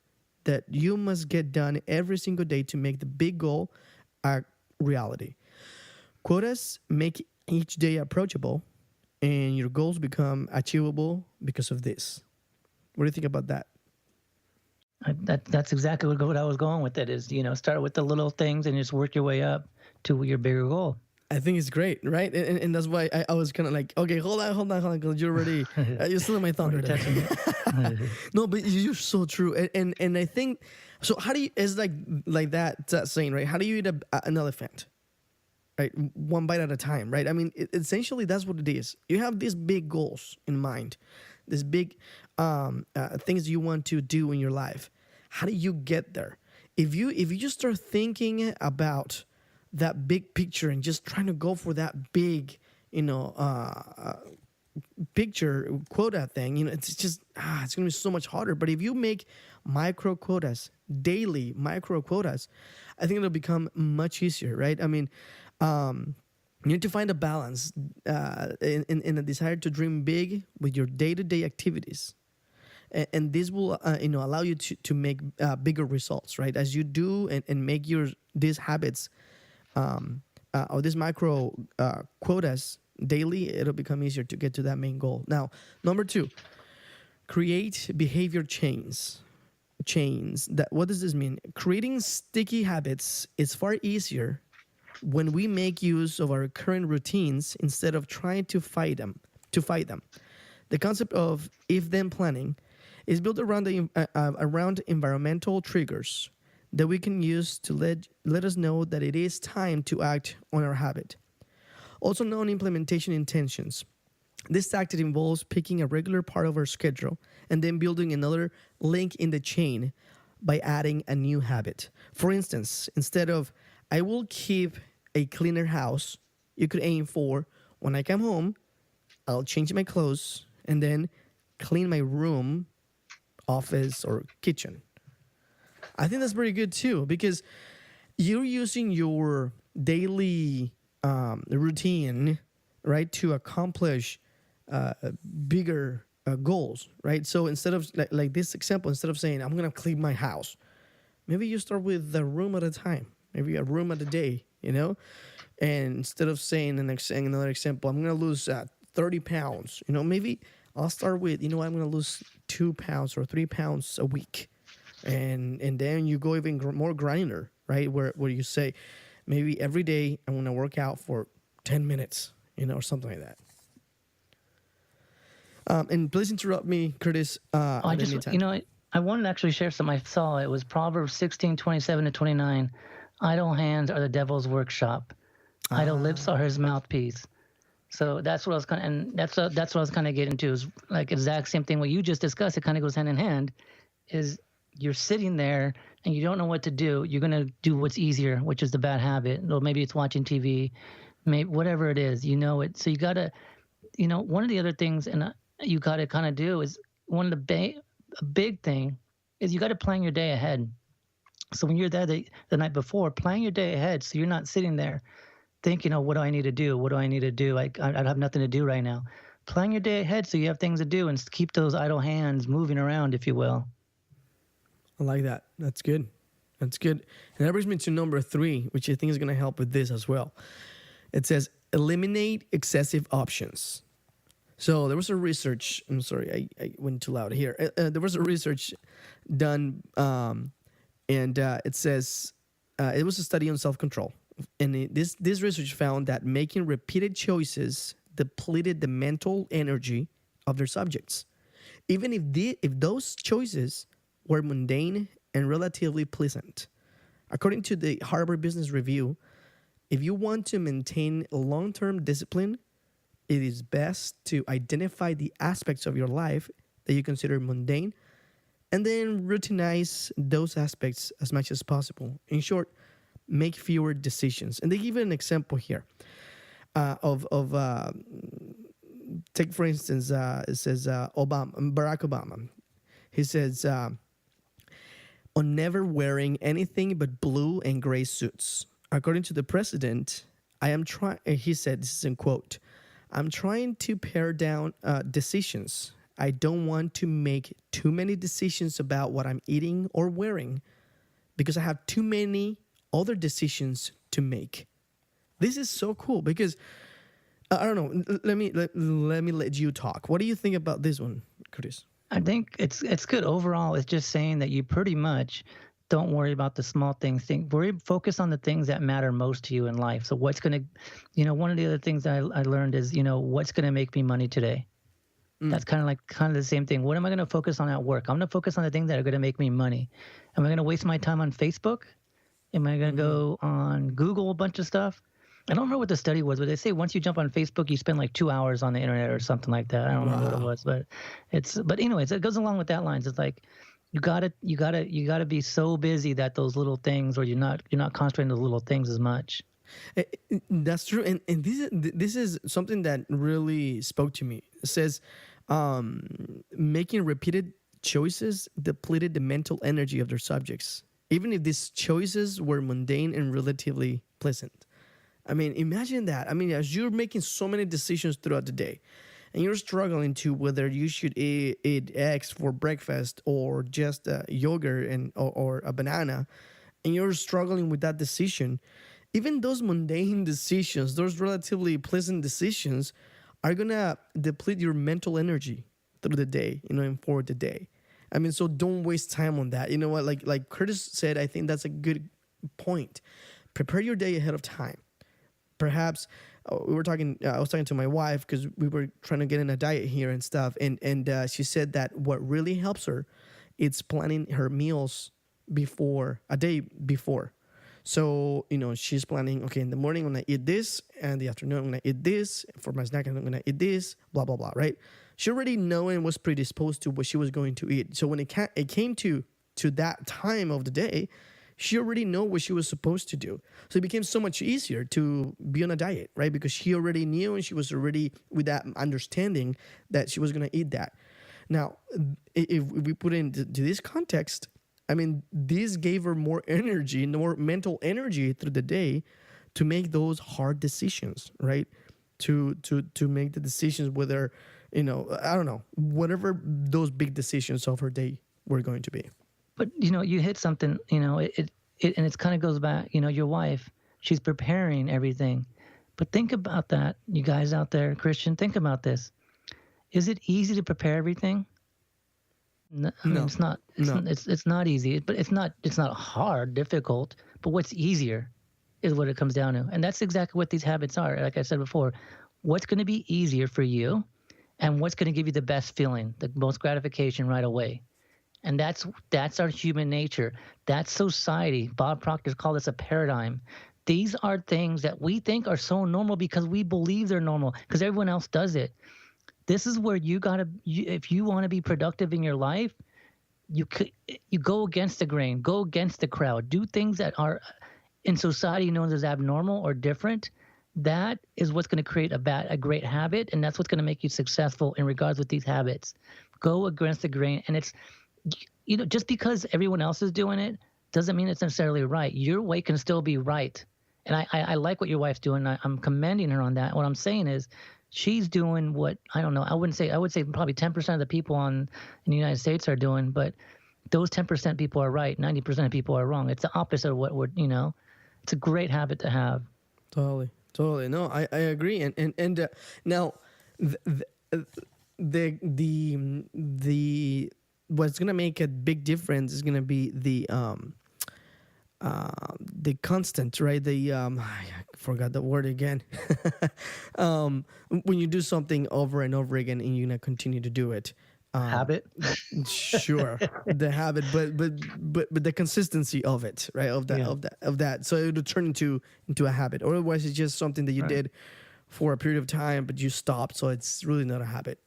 that you must get done every single day to make the big goal a reality. Quotas make each day approachable, and your goals become achievable because of this. What do you think about that? That's exactly what I was going with it, is, start with the little things and just work your way up to your bigger goal. I think it's great, right? And that's why I was kind of like, okay, hold on, because you're already, you're still in my thunder. No, but you're so true. And I think, so how do you, it's like that saying, right? How do you eat an elephant? Right? One bite at a time, right? I mean, essentially that's what it is. You have these big goals in mind, these big things you want to do in your life. How do you get there? If you just start thinking about that big picture and just trying to go for that big, picture quota thing, it's just it's gonna be so much harder. But if you make micro quotas, daily micro quotas, I think it'll become much easier, right? I mean, you need to find a balance in a desire to dream big with your day-to-day activities. And this will allow you to make bigger results, right? As you do and make these habits or these micro quotas daily, it'll become easier to get to that main goal. Now, number 2, create behavior chains. What does this mean? Creating sticky habits is far easier when we make use of our current routines instead of trying to fight them. The concept of if-then planning is built around environmental triggers that we can use to let us know that it is time to act on our habit. Also known implementation intentions. This tactic involves picking a regular part of our schedule and then building another link in the chain by adding a new habit. For instance, instead of I will keep a cleaner house, you could aim for when I come home, I'll change my clothes and then clean my room, office, or kitchen. I think that's pretty good too because you're using your daily routine, right, to accomplish bigger goals, right? So instead of like this example, instead of saying I'm gonna clean my house, maybe you start with a room at a time, maybe a room at a day, you know. And instead of saying another example, I'm gonna lose 30 pounds, you know, maybe I'll start with, you know, I'm gonna lose 2 pounds or 3 pounds a week, and then you go even more granular, right? Where you say maybe every day I'm gonna work out for 10 minutes, you know, or something like that. And please interrupt me, Curtis. I at just, any time. you know, I wanted to actually share something I saw. It was Proverbs 16:27-29. Idle hands are the devil's workshop. Idle lips are his mouthpiece. So that's what I was kind of, and that's what I was kind of getting to, is like exact same thing what you just discussed. It kind of goes hand in hand. Is you're sitting there and you don't know what to do. You're gonna do what's easier, which is the bad habit. Or maybe it's watching TV, maybe whatever it is. You know it. So you gotta, you know, one of the other things, and you gotta kind of do is one of the a big thing is you got to plan your day ahead. So when you're there the night before, plan your day ahead so you're not sitting there thinking, oh, what do I need to do? What do I need to do? I have nothing to do right now. Plan your day ahead so you have things to do and keep those idle hands moving around, if you will. I like that. That's good. That's good. And that brings me to number 3, which I think is going to help with this as well. It says eliminate excessive options. So there was a research. I'm sorry, I went too loud here. There was a research done, and it says it was a study on self-control. And this research found that making repeated choices depleted the mental energy of their subjects, even if those choices were mundane and relatively pleasant. According to the Harvard Business Review, if you want to maintain long-term discipline, it is best to identify the aspects of your life that you consider mundane and then routinize those aspects as much as possible. In short, make fewer decisions. And they give an example here take for instance, it says Barack Obama. He says, on never wearing anything but blue and gray suits. According to the president, he said, this is in quote, I'm trying to pare down decisions. I don't want to make too many decisions about what I'm eating or wearing because I have too many other decisions to make. This is so cool because I don't know. Let me let you talk. What do you think about this one, Curtis? I think it's good overall. It's just saying that you pretty much don't worry about the small things. Focus on the things that matter most to you in life. So what's going to, you know, one of the other things I learned is, you know, what's going to make me money today? That's kind of the same thing. What am I going to focus on at work? I'm going to focus on the things that are going to make me money. Am I going to waste my time on Facebook? Am I going to go on Google a bunch of stuff? I don't remember what the study was, but they say once you jump on Facebook, you spend like 2 hours on the internet or something like that. I don't remember what it was, but anyways, it goes along with that lines. It's like you gotta be so busy that those little things, or you're not concentrating on those little things as much. That's true, and this is something that really spoke to me. It says, making repeated choices depleted the mental energy of their subjects, even if these choices were mundane and relatively pleasant. I mean, imagine that. I mean, as you're making so many decisions throughout the day, and you're struggling to whether you should eat eggs for breakfast or just yogurt or a banana, and you're struggling with that decision, even those mundane decisions, those relatively pleasant decisions, are gonna deplete your mental energy through the day, you know, and for the day. I mean, so don't waste time on that. You know what? Like Curtis said, I think that's a good point. Prepare your day ahead of time. Perhaps I was talking to my wife because we were trying to get in a diet here and stuff, and she said that what really helps her, it's planning her meals a day before. So, she's planning, okay, in the morning I'm going to eat this, and the afternoon I'm going to eat this. For my snack, I'm going to eat this, blah, blah, blah, right? She already knew and was predisposed to what she was going to eat. So when it came to that time of the day, she already knew what she was supposed to do. So it became so much easier to be on a diet, right? Because she already knew and she was already with that understanding that she was going to eat that. Now, if we put it into this context, I mean, this gave her more energy, more mental energy through the day to make those hard decisions, right? To make the decisions whether, I don't know, whatever those big decisions of her day were going to be. But you hit something. And it kind of goes back. Your wife, she's preparing everything. But think about that, you guys out there, Christian. Think about this. Is it easy to prepare everything? No, I mean, it's not. It's not easy. But it's not hard, difficult. But what's easier is what it comes down to, and that's exactly what these habits are. Like I said before, what's going to be easier for you, and what's going to give you the best feeling, the most gratification right away. And that's our human nature. That's society. Bob Proctor called this a paradigm. These are things that we think are so normal because we believe they're normal because everyone else does it. This is where if you want to be productive in your life, you go against the grain, go against the crowd, do things that are in society known as abnormal or different. That is what's going to create a great habit, and that's what's going to make you successful in regards with these habits. Go against the grain, and it's just because everyone else is doing it doesn't mean it's necessarily right. Your way can still be right, and I like what your wife's doing. I'm commending her on that. What I'm saying is, she's doing what I don't know. I would say probably 10% of the people in the United States are doing, but those 10% people are right. 90% of people are wrong. It's the opposite of what we're. It's a great habit to have. Totally. No, I agree. And now the what's gonna make a big difference is gonna be the constant, right? I forgot the word again. When you do something over and over again and you're gonna continue to do it. Habit. Sure, the habit, but the consistency of it, right? Of that. So it'll turn into a habit, or otherwise it's just something that you did for a period of time, but you stopped. So it's really not a habit.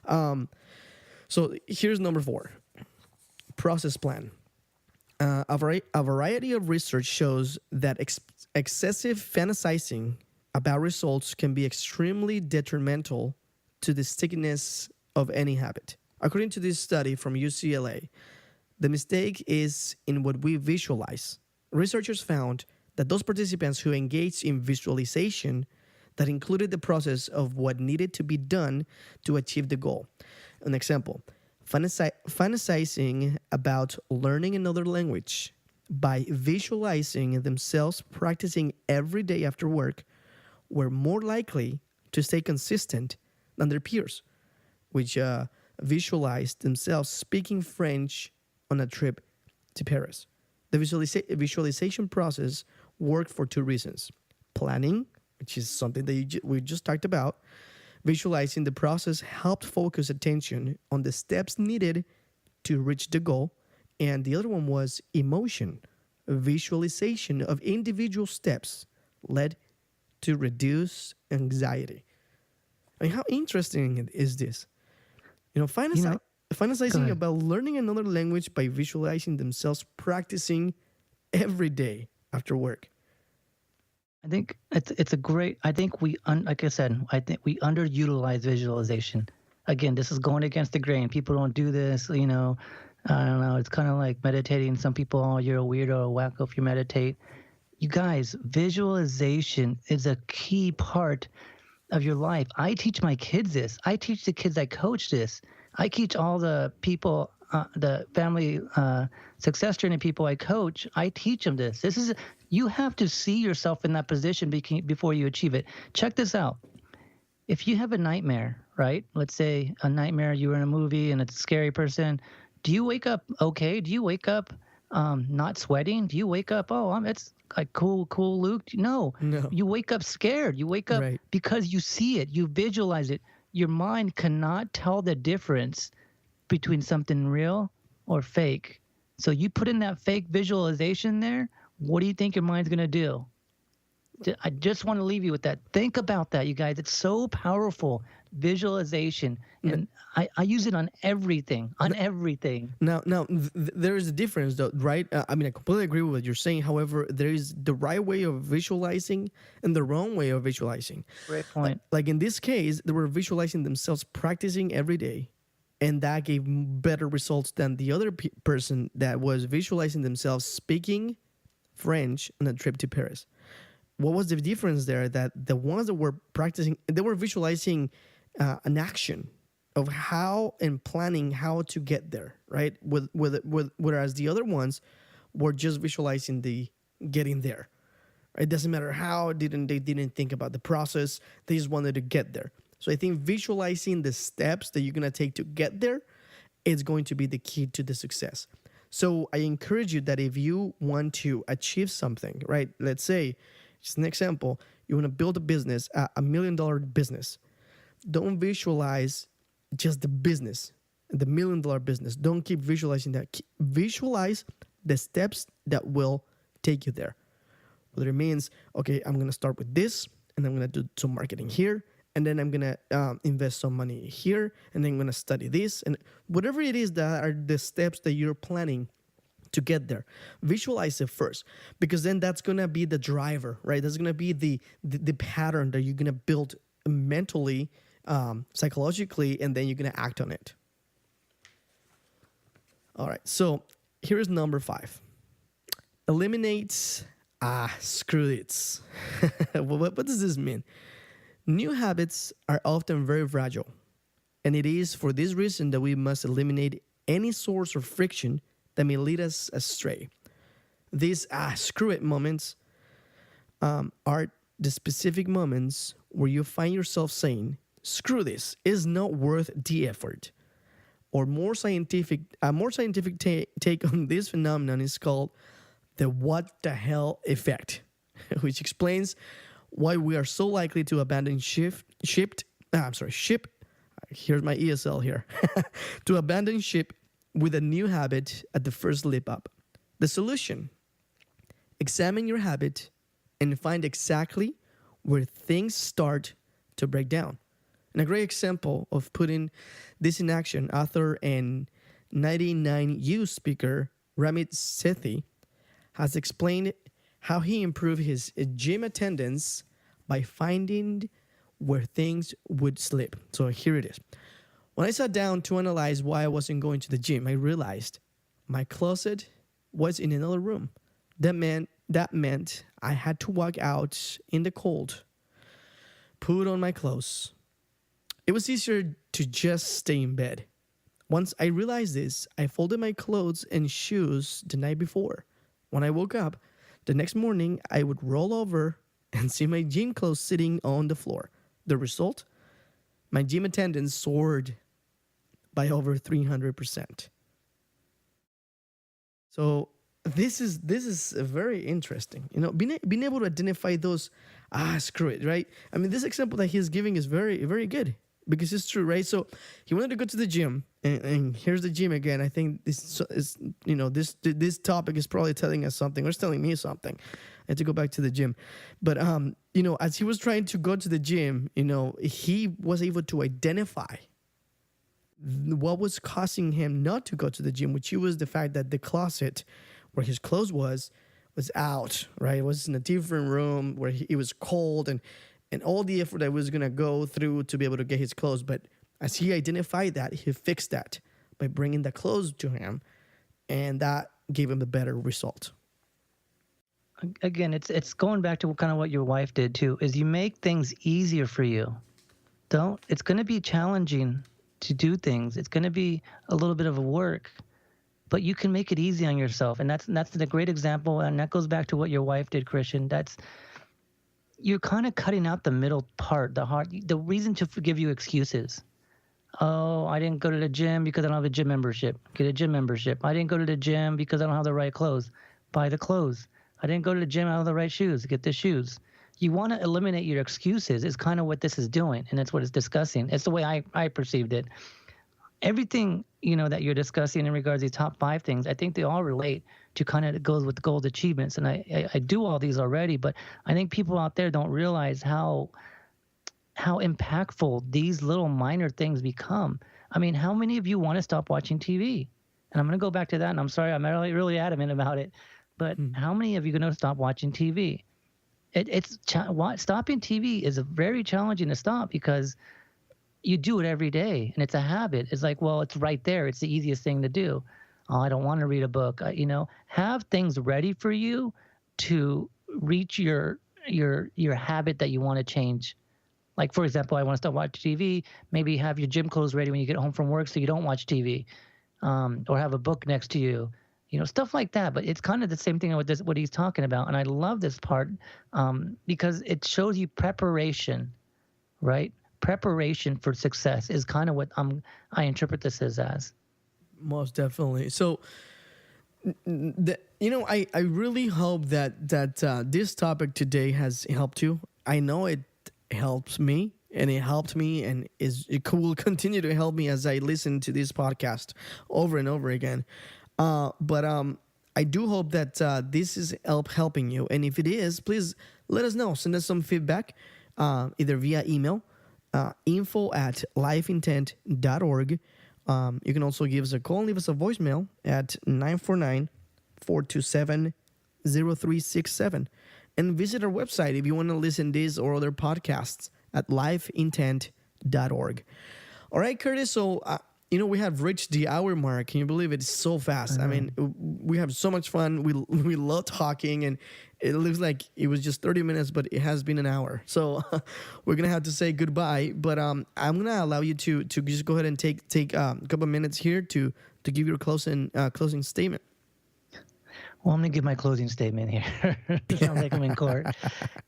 So here's number 4, process plan. A variety of research shows that excessive fantasizing about results can be extremely detrimental to the stickiness of any habit. According to this study from UCLA, the mistake is in what we visualize. Researchers found that those participants who engaged in visualization that included the process of what needed to be done to achieve the goal. An example, fantasizing about learning another language by visualizing themselves practicing every day after work were more likely to stay consistent than their peers, which visualized themselves speaking French on a trip to Paris. The visualization process worked for 2 reasons. Planning, which is something that we just talked about. Visualizing the process helped focus attention on the steps needed to reach the goal. And the other one was emotion. Visualization of individual steps led to reduce anxiety. I mean, how interesting is this? Fantasizing about learning another language by visualizing themselves practicing every day after work. I think it's a great. I think like I said, I think we underutilize visualization. Again, this is going against the grain. People don't do this. I don't know. It's kind of like meditating. Some people, oh, you're a weirdo or wacko if you meditate. You guys, visualization is a key part of your life. I teach my kids this. I teach the kids I coach this. I teach all the people, the family success training people I coach. I teach them this. You have to see yourself in that position before you achieve it. Check this out. If you have a nightmare, right? Let's say a nightmare, you were in a movie and it's a scary person. Do you wake up okay? Do you wake up not sweating? Do you wake up, it's like cool Luke? No. You wake up scared. You wake up because you see it. You visualize it. Your mind cannot tell the difference between something real or fake So you put in that fake visualization there, what do you think your mind's going to do? I just want to leave you with that. Think about that, you guys. It's so powerful. Visualization. And I use it on everything, Now, there is a difference, though, right? I mean, I completely agree with what you're saying. However, there is the right way of visualizing and the wrong way of visualizing. Great point. Like in this case, they were visualizing themselves practicing every day, and that gave better results than the other person that was visualizing themselves speaking French on a trip to Paris. What was the difference there? That the ones that were practicing, they were visualizing an action of how and planning how to get there, right? Whereas the other ones were just visualizing the getting there. Right? It doesn't matter how, they didn't think about the process. They just wanted to get there. So I think visualizing the steps that you're gonna take to get there is going to be the key to the success. So I encourage you that if you want to achieve something, right? Let's say, just an example, you want to build a business, $1 million business. Don't visualize just the business, the $1 million business. Don't keep visualizing that. Visualize the steps that will take you there. Whether it means, okay, I'm going to start with this, and I'm going to do some marketing here, and then I'm going to invest some money here, and then I'm going to study this, and whatever it is that are the steps that you're planning to get there. Visualize it first, because then that's gonna be the driver, right? That's gonna be the pattern that you're gonna build mentally, psychologically, and then you're gonna act on it. All right, so here's number 5. Eliminate screw it. What does this mean? New habits are often very fragile, and it is for this reason that we must eliminate any source of friction that may lead us astray. These screw it moments are the specific moments where you find yourself saying, screw this, is not worth the effort. Or more scientific take on this phenomenon is called the what the hell effect, which explains why we are so likely to abandon ship. Here's my ESL here. To abandon ship with a new habit at the first slip up. The solution: examine your habit and find exactly where things start to break down. And a great example of putting this in action, author and 99U speaker Ramit Sethi has explained how he improved his gym attendance by finding where things would slip. So here it is. When I sat down to analyze why I wasn't going to the gym, I realized my closet was in another room. That meant I had to walk out in the cold, put on my clothes. It was easier to just stay in bed. Once I realized this, I folded my clothes and shoes the night before. When I woke up, the next morning, I would roll over and see my gym clothes sitting on the floor. The result? My gym attendance soared by over 300%. So this is very interesting. You know, being able to identify those, screw it, right? I mean, this example that he's giving is very, very good because it's true, right? So he wanted to go to the gym, and here's the gym again. I think this is, this topic is probably telling us something, or it's telling me something. I had to go back to the gym. But, as he was trying to go to the gym, he was able to identify what was causing him not to go to the gym, which was the fact that the closet where his clothes was out, right? It was in a different room where it was cold, and all the effort that was going to go through to be able to get his clothes. But as he identified that, he fixed that by bringing the clothes to him, and that gave him a better result. Again, it's going back to kind of what your wife did too, is you make things easier for you. It's going to be challenging to do things. It's going to be a little bit of a work, but you can make it easy on yourself. And that's the great example. And that goes back to what your wife did, Christian. You're kind of cutting out the middle part, the reason to give you excuses. Oh, I didn't go to the gym because I don't have a gym membership. Get a gym membership. I didn't go to the gym because I don't have the right clothes. Buy the clothes. I didn't go to the gym. I don't have the right shoes. Get the shoes. You want to eliminate your excuses is kind of what this is doing, and that's what it's discussing. It's the way I perceived it. everything, you know, that you're discussing in regards to these top 5 things, I think they all relate to kind of goes with gold achievements. And I do all these already, but I think people out there don't realize how impactful these little minor things become. I mean, how many of you want to stop watching TV? And I'm going to go back to that. And I'm sorry, I'm really adamant about it. But how many of you are going to stop watching TV? Stopping TV is very challenging to stop because you do it every day and it's a habit. It's like, well, it's right there. It's the easiest thing to do. Oh, I don't want to read a book. You know, have things ready for you to reach your habit that you want to change. Like, for example, I want to start watching TV. Maybe have your gym clothes ready when you get home from work so you don't watch TV, or have a book next to you, you know, stuff like that. But it's kind of the same thing with this, what he's talking about. And I love this part because it shows you preparation, right? Preparation for success is kind of what I interpret this as. Most definitely. So, you know, I really hope that this topic today has helped you. I know it helps me, and it helped me, and it will continue to help me as I listen to this podcast over and over again. But I do hope that this is helping you, and if it is, please let us know. Send us some feedback, either via email, info@lifeintent.org. You can also give us a call and leave us a voicemail at 949-427-0367. And visit our website if you want to listen to this or other podcasts at lifeintent.org. All right, Curtis. So, you know, we have reached the hour mark. Can you believe it? It's so fast. I mean, we have so much fun. We love talking, and it looks like it was just 30 minutes, but it has been an hour. So we're going to have to say goodbye. But I'm going to allow you to just go ahead and take a couple of minutes here to give your closing statement. Well, I'm going to give my closing statement here. Sounds like I'm in court.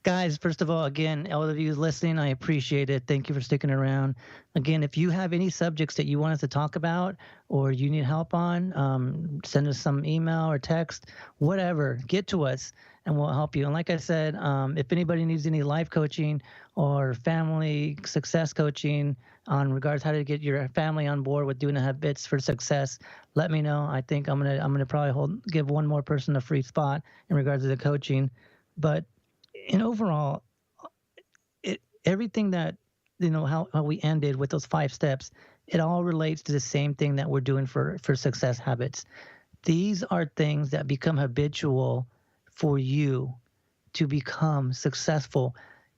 Guys, first of all, again, all of you listening, I appreciate it. Thank you for sticking around. Again, if you have any subjects that you want us to talk about or you need help on, send us some email or text, whatever. Get to us, and we'll help you. And like I said, if anybody needs any life coaching or family success coaching on regards how to get your family on board with doing the habits for success, let me know. I think I'm gonna probably give one more person a free spot in regards to the coaching. But in overall, everything that, you know, how we ended with those 5 steps, it all relates to the same thing that we're doing for success habits. These are things that become habitual for you to become successful.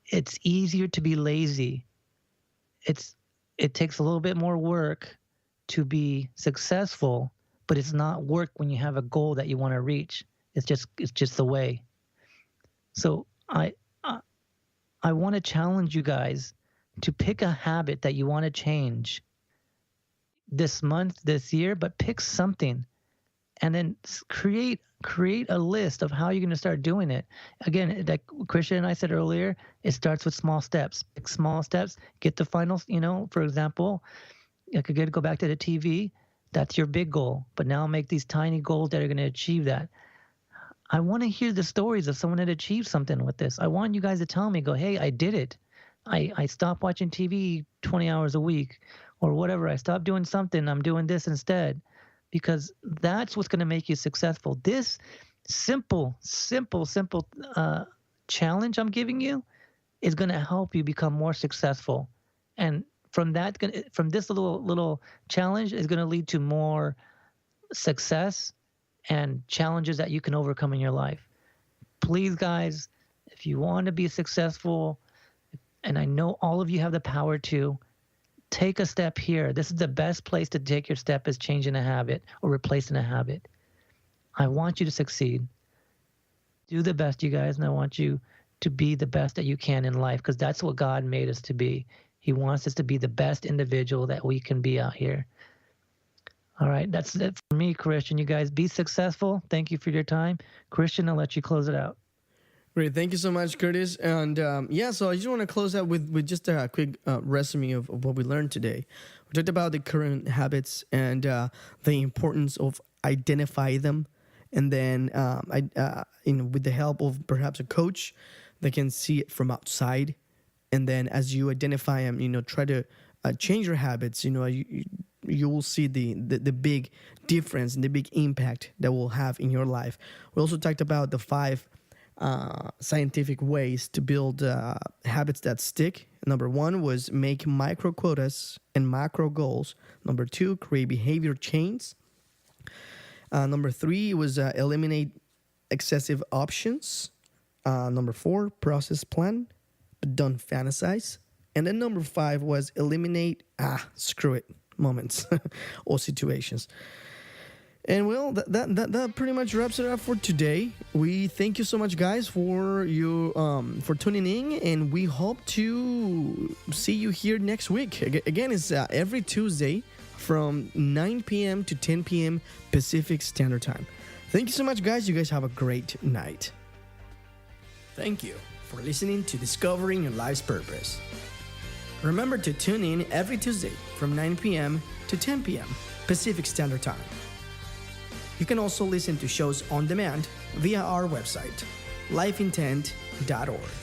It's easier to be lazy. It takes a little bit more work to be successful, but it's not work when you have a goal that you want to reach. It's just the way. So I want to challenge you guys to pick a habit that you want to change this month, this year, but pick something and then create a list of how you're going to start doing it. Again, like Christian and I said earlier, it starts with small steps. Pick small steps, get the final, you know, for example, I could go back to the TV. That's your big goal. But now make these tiny goals that are going to achieve that. I want to hear the stories of someone that achieved something with this. I want you guys to tell me, go, hey, I did it. I stopped watching TV 20 hours a week or whatever. I stopped doing something. I'm doing this instead. Because that's what's going to make you successful. This simple challenge I'm giving you is going to help you become more successful. And from this little challenge is going to lead to more success and challenges that you can overcome in your life. Please, guys, if you want to be successful, and I know all of you have the power to, take a step here. This is the best place to take your step, is changing a habit or replacing a habit. I want you to succeed. Do the best, you guys, and I want you to be the best that you can in life, because that's what God made us to be. He wants us to be the best individual that we can be out here. All right, that's it for me, Christian. You guys be successful. Thank you for your time. Christian, I'll let you close it out. Great. Thank you so much, Curtis. And so I just want to close out with just a quick resume of what we learned today. We talked about the current habits and the importance of identify them. And then, with the help of perhaps a coach that can see it from outside. And then as you identify them, try to change your habits. You you will see the big difference and the big impact that will have in your life. We also talked about the 5 scientific ways to build habits that stick. Number 1 was make micro quotas and macro goals. Number 2, create behavior chains. Number 3 was eliminate excessive options. Number 4, process plan, but don't fantasize. And then number 5 was eliminate screw it moments or situations. And well, that pretty much wraps it up for today. We thank you so much, guys, for for tuning in, and we hope to see you here next week. Again, it's every Tuesday from 9 p.m. to 10 p.m. Pacific Standard Time. Thank you so much, guys. You guys have a great night. Thank you for listening to Discovering Your Life's Purpose. Remember to tune in every Tuesday from 9 p.m. to 10 p.m. Pacific Standard Time. You can also listen to shows on demand via our website, lifeintent.org.